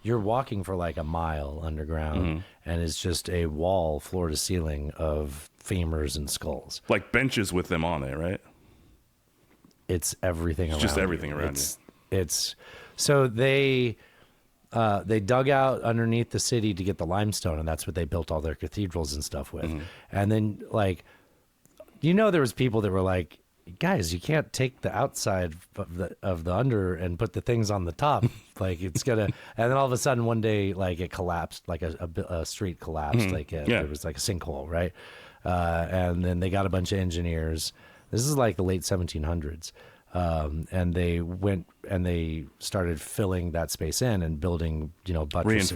you're walking for like a mile underground, and it's just a wall, floor to ceiling, of femurs and skulls. Like benches with them on it, right? It's everything around. Just everything around you. It's so they dug out underneath the city to get the limestone, and that's what they built all their cathedrals and stuff with. And then like, there was people that were like, guys, you can't take the outside of the under and put the things on the top. Like it's gonna, and then all of a sudden one day, like it collapsed, like a street collapsed, there was like a sinkhole, right? And then they got a bunch of engineers. This is like the late 1700s. And they went and they started filling that space in and building, buttresses,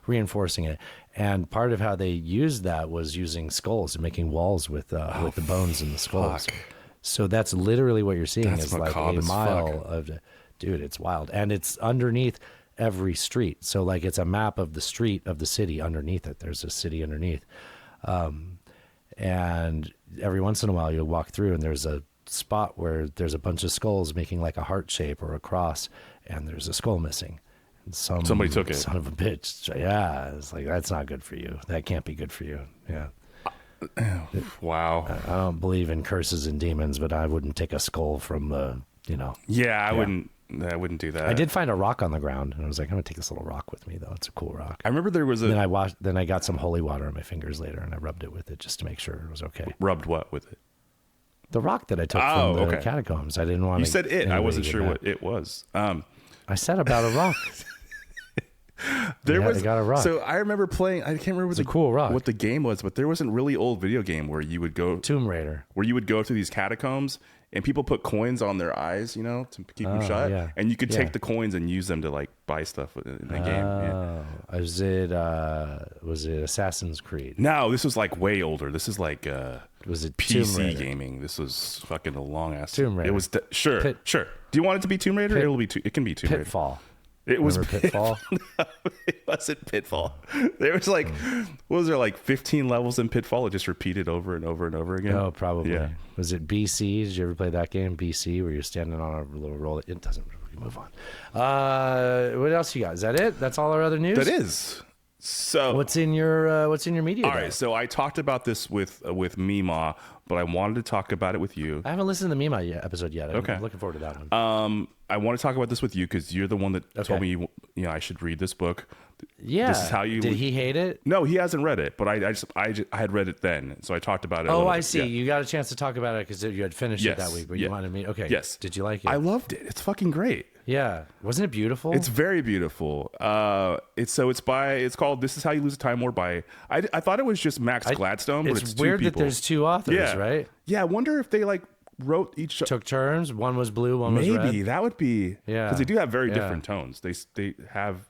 reinforcing it. And part of how they used that was using skulls and making walls with the bones and the skulls. Fuck. So that's literally what you're seeing. Is like a mile of, dude, it's wild. And it's underneath every street. So like it's a map of the street of the city underneath it. There's a city underneath. And every once in a while you'll walk through and there's a spot where there's a bunch of skulls making like a heart shape or a cross, and there's a skull missing. And somebody took it. Son of a bitch. Yeah. It's like, that's not good for you. That can't be good for you. Yeah. Wow. I don't believe in curses and demons, but I wouldn't take a skull from the, Yeah, I wouldn't do that. I did find a rock on the ground, and I was like, I'm gonna take this little rock with me, though. It's a cool rock. I remember there was a. Then I got some holy water on my fingers later, and I rubbed it with it just to make sure it was okay. Rubbed what with it? The rock that I took from the catacombs. I didn't want. You said it. I wasn't sure what it was. I said about a rock. There I got a rock. So I remember playing. I can't remember a cool rock. What the game was, but there was a really old video game where you would go Tomb Raider, where you would go to these catacombs and people put coins on their eyes, to keep them shut, and you could take the coins and use them to like buy stuff in the game. Yeah. Was it Assassin's Creed? No, this was like way older. This is like was it PC gaming? This was fucking a long ass Tomb Raider. It was sure. Do you want it to be Tomb Raider? It can be Tomb Raider. Pitfall. It was Remember Pitfall. It wasn't Pitfall. There was like, what was there, like 15 levels in Pitfall? It just repeated over and over and over again. Oh, probably. Yeah. Was it BC? Did you ever play that game, BC, where you're standing on a little roll? It doesn't. We move on. What else you got? Is that it? That's all our other news? That is. So what's in your media? All diet? right. So I talked about this with Mima, but I wanted to talk about it with you. I haven't listened to the Mima episode yet. I'm Okay. looking forward to that one. I want to talk about this with you because you're the one that told me I should read this book. Yeah. This is how you. Did he hate it? No, he hasn't read it, but I had read it then, so I talked about it. Oh, I bit. see. Yeah. you got a chance to talk about it because you had finished it that week, but you wanted me. Okay. Yes. Did you like it? I loved it. It's fucking great. Yeah. Wasn't it beautiful? It's very beautiful. It's called "This Is How You Lose a Time War" by. I thought it was just Max Gladstone, but it's two weird people. that there's two authors, Yeah. right? Yeah, I wonder if they like wrote each. Took turns. One was blue, one was red. Maybe that would be. Yeah. Because they do have very different tones. They have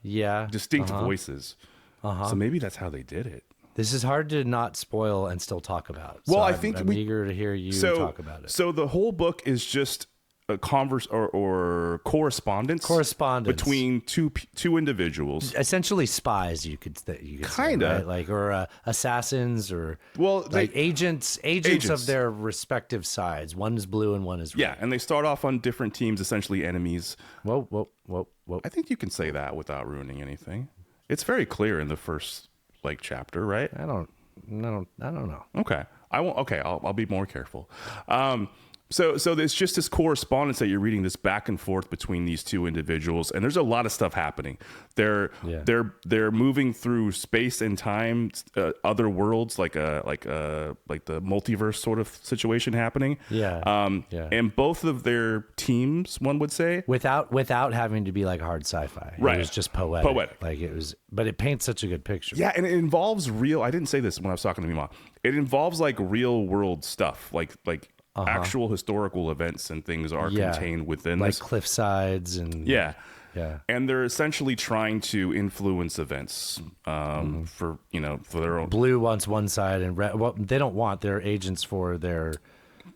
distinct voices. So maybe that's how they did it. This is hard to not spoil and still talk about. Well, So I think I'm eager to hear you talk about it. So the whole book is just a converse or correspondence between two individuals, essentially spies. You could kind of say, right? Like or assassins or agents of their respective sides. One is blue and one is red. Yeah, and they start off on different teams, essentially enemies. Whoa! I think you can say that without ruining anything. It's very clear in the first chapter, right? I don't know. Okay, I won't. Okay, I'll be more careful. So there's just this correspondence that you're reading, this back and forth between these two individuals, and there's a lot of stuff happening. They're moving through space and time, other worlds, like the multiverse sort of situation happening. Yeah. And both of their teams, one would say, without having to be like hard sci-fi. Right. It was just poetic. Like it was, but it paints such a good picture. Yeah, and it involves real. I didn't say this when I was talking to Mima. It involves like real world stuff, like. Actual historical events and things are contained within like this. Cliff sides and and they're essentially trying to influence events for their own. Blue wants one side and red. Well, they don't want. They're agents for their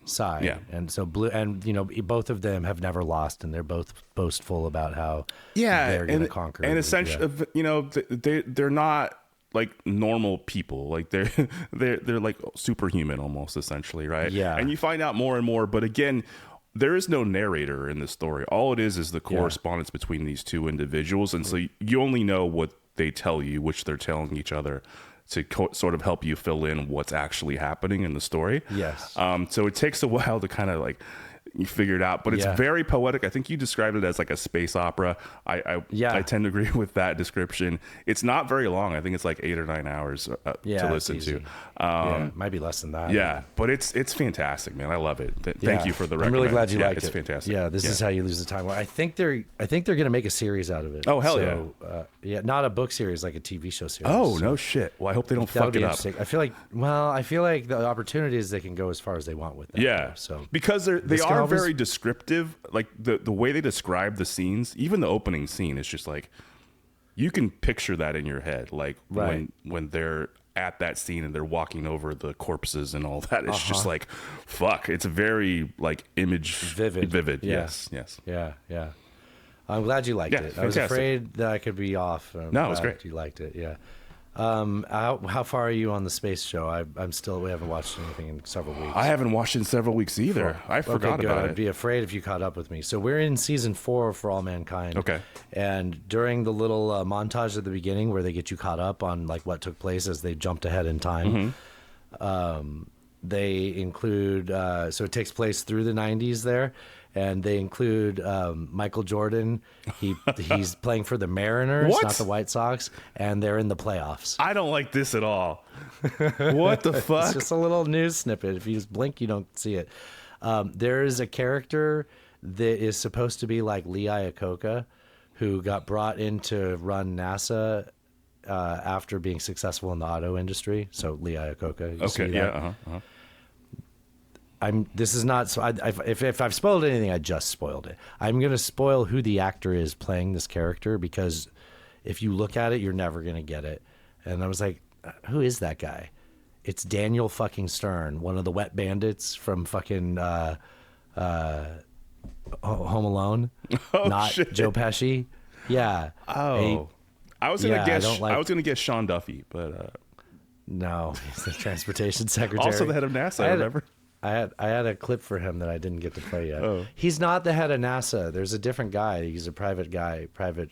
side, and so blue and both of them have never lost, and they're both boastful about how they're going to conquer. And essentially, they're not like normal people, like they're like superhuman almost, essentially, right? Yeah. And you find out more and more, but again, there is no narrator in this story. All it is the correspondence between these two individuals, and so you only know what they tell you, which they're telling each other, to sort of help you fill in what's actually happening in the story. Yes. So it takes a while to kind of like you figure it out, but it's very poetic. I think you described it as like a space opera. I tend to agree with that description. It's not very long. I think it's like 8 or 9 hours to listen to. It might be less than that. Yeah, but it's fantastic, man. I love it. Thank you for the recommend. I'm really glad you liked it. It's fantastic. Yeah, this is how you lose the time. I think they're going to make a series out of it. Oh hell yeah! Not a book series, like a TV show series. Oh no shit. Well, I hope they don't fuck it up. I feel like the opportunity is they can go as far as they want with that. Yeah. So because they are very descriptive. Like the way they describe the scenes, even the opening scene is just like you can picture that in your head. Like when they're at that scene and they're walking over the corpses and all that. It's just like fuck. It's very like vivid. Yeah. Yes. Yeah. I'm glad you liked it. Fantastic. I was afraid that I could be off. No, it was great. You liked it. Yeah. How far are you on the space show? We haven't watched anything in several weeks. I haven't watched in several weeks either. I forgot about it. I'd be afraid if you caught up with me. So we're in season 4 For All Mankind. Okay. And during the little montage at the beginning where they get you caught up on like what took place as they jumped ahead in time, they include so it takes place through the 90s there. And they include Michael Jordan. He's playing for the Mariners, not the White Sox, and they're in the playoffs. I don't like this at all. What the fuck? It's just a little news snippet. If you just blink, you don't see it. There is a character that is supposed to be like Lee Iacocca, who got brought in to run NASA after being successful in the auto industry. So Lee Iacocca. Okay, yeah, This is not so. If I've spoiled anything, I just spoiled it. I'm going to spoil who the actor is playing this character because if you look at it, you're never going to get it. And I was like, who is that guy? It's Daniel fucking Stern, one of the wet bandits from fucking Home Alone. Oh, not shit. Joe Pesci. Yeah. Oh, I was gonna yeah, guess. I don't like- I was gonna guess Sean Duffy, but No, he's the transportation secretary. also the head of NASA. I remember. I had a clip for him that I didn't get to play yet. Oh. He's not the head of NASA. There's a different guy. He's a private guy, private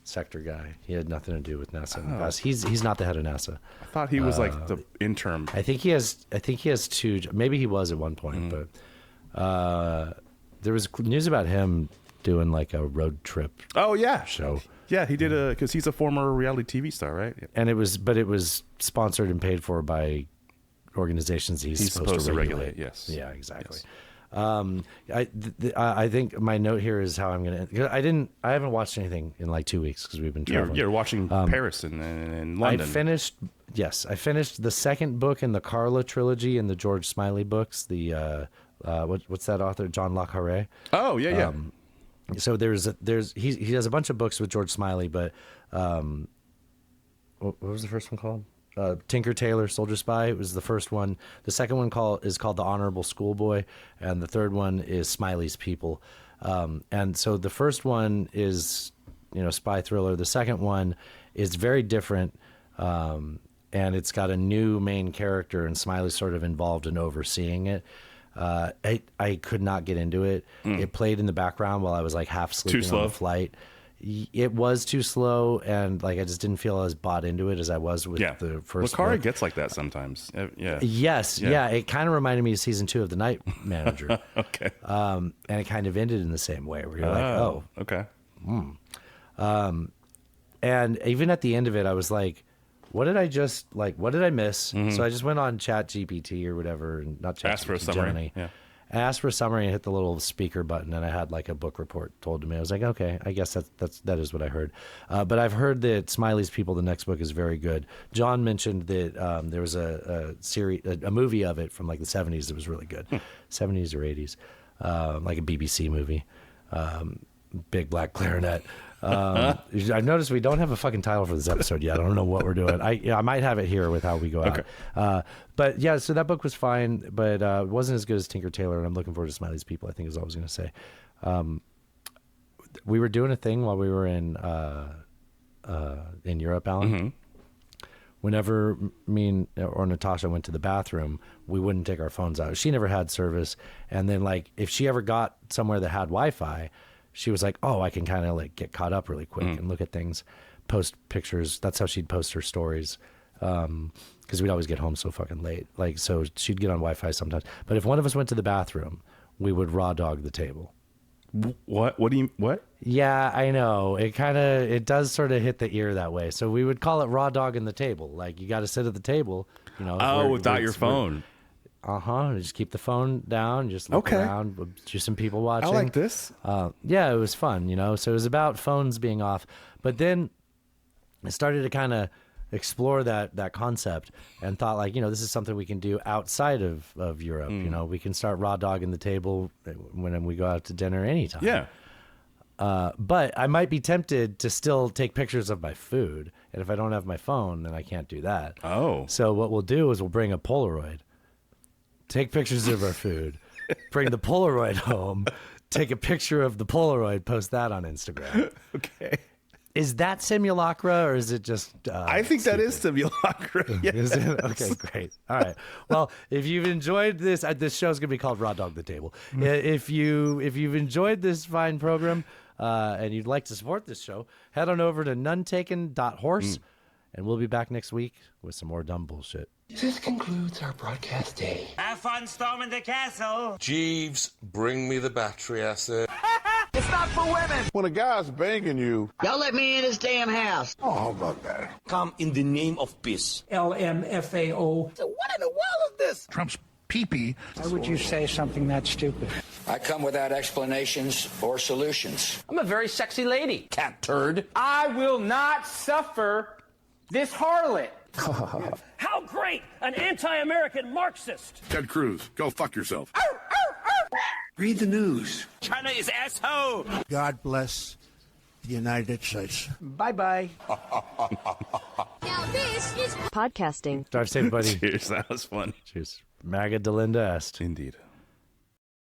sector guy. He had nothing to do with NASA in the past. He's not the head of NASA. I thought he was like the interim. I think he has two. Maybe he was at one point, but there was news about him doing like a road trip. Oh yeah, show. Yeah, he did because he's a former reality TV star, right? Yeah. And it was sponsored and paid for by organizations he's supposed to regulate. Yes. Yeah, exactly. Yes. I think my note here is how I'm going to. I haven't watched anything in like 2 weeks because we've been traveling. You're watching Paris and London. I finished the second book in the Carla trilogy in the George Smiley books. The what's that author, John Le Carré? Oh yeah. So he has a bunch of books with George Smiley, but what was the first one called? Tinker Tailor Soldier Spy. It was the first one. The second one is called The Honorable Schoolboy, and the third one is Smiley's People. And so the first one is spy thriller. The second one is very different, and it's got a new main character, and Smiley's sort of involved in overseeing it. I could not get into it. It played in the background while I was like half sleeping on the flight. It was too slow, and like I just didn't feel as bought into it as I was with the first. Le Carré gets like that sometimes. Yeah. Yes. Yeah. It kind of reminded me of season 2 of The Night Manager. Okay. And it kind of ended in the same way, where you're like, oh, okay. And even at the end of it, I was like, what did I miss? So I just went on Chat GPT or whatever, and not Chat Asked for a GPT, summary. Gemini. Yeah. I asked for a summary and hit the little speaker button, and I had like a book report told to me. I was like, okay, I guess that is what I heard. But I've heard that Smiley's People, the next book, is very good. John mentioned that there was a series, a movie of it from like the 70s that was really good, 70s or 80s, like a BBC movie, big black clarinet. I've noticed we don't have a fucking title for this episode yet. I don't know what we're doing. I might have it here with how we go out. But yeah, so that book was fine, but it wasn't as good as Tinker Tailor, and I'm looking forward to Smiley's People, I think is all I was going to say. We were doing a thing while we were in Europe, Alan. Whenever me or Natasha went to the bathroom, we wouldn't take our phones out. She never had service, and then like if she ever got somewhere that had Wi-Fi, she was like, oh, I can kind of like get caught up really quick and look at things, post pictures. That's how she'd post her stories. Because we'd always get home so fucking late. Like, so she'd get on Wi-Fi sometimes. But if one of us went to the bathroom, we would raw dog the table. What? What? Yeah, I know. It does sort of hit the ear that way. So we would call it raw dogging the table. Like, you got to sit at the table, without your phone. Just keep the phone down. Just look around. Just some people watching. I like this. Yeah, it was fun, So it was about phones being off. But then I started to kind of explore that concept and thought like, this is something we can do outside of Europe. We can start raw dogging the table when we go out to dinner anytime. Yeah. But I might be tempted to still take pictures of my food. And if I don't have my phone, then I can't do that. Oh. So what we'll do is we'll bring a Polaroid. Take pictures of our food, bring the Polaroid home, take a picture of the Polaroid, post that on Instagram. Okay. Is that simulacra or is it just... I think that is simulacra. Yes. Is it? Okay, great. All right. Well, if you've enjoyed this show's going to be called Raw Dog the Table. If you've enjoyed this fine program and you'd like to support this show, head on over to nonetaken.horse and we'll be back next week with some more dumb bullshit. This concludes our broadcast day. Have fun storming the castle. Jeeves, bring me the battery acid. It's not for women. When a guy's banging you... Y'all let me in his damn house. Oh, how about that? Come in the name of peace. LMFAO. So what in the world is this? Trump's pee-pee. Why would you say something that stupid? I come without explanations or solutions. I'm a very sexy lady, cat turd. I will not suffer this harlot. How great! An anti-American Marxist! Ted Cruz, go fuck yourself. Read the news. China is asshole. God bless the United States. Bye-bye. Now this is podcasting. Drive safe, buddy. Cheers. That was fun. Cheers. Maga Delinda Est. Indeed.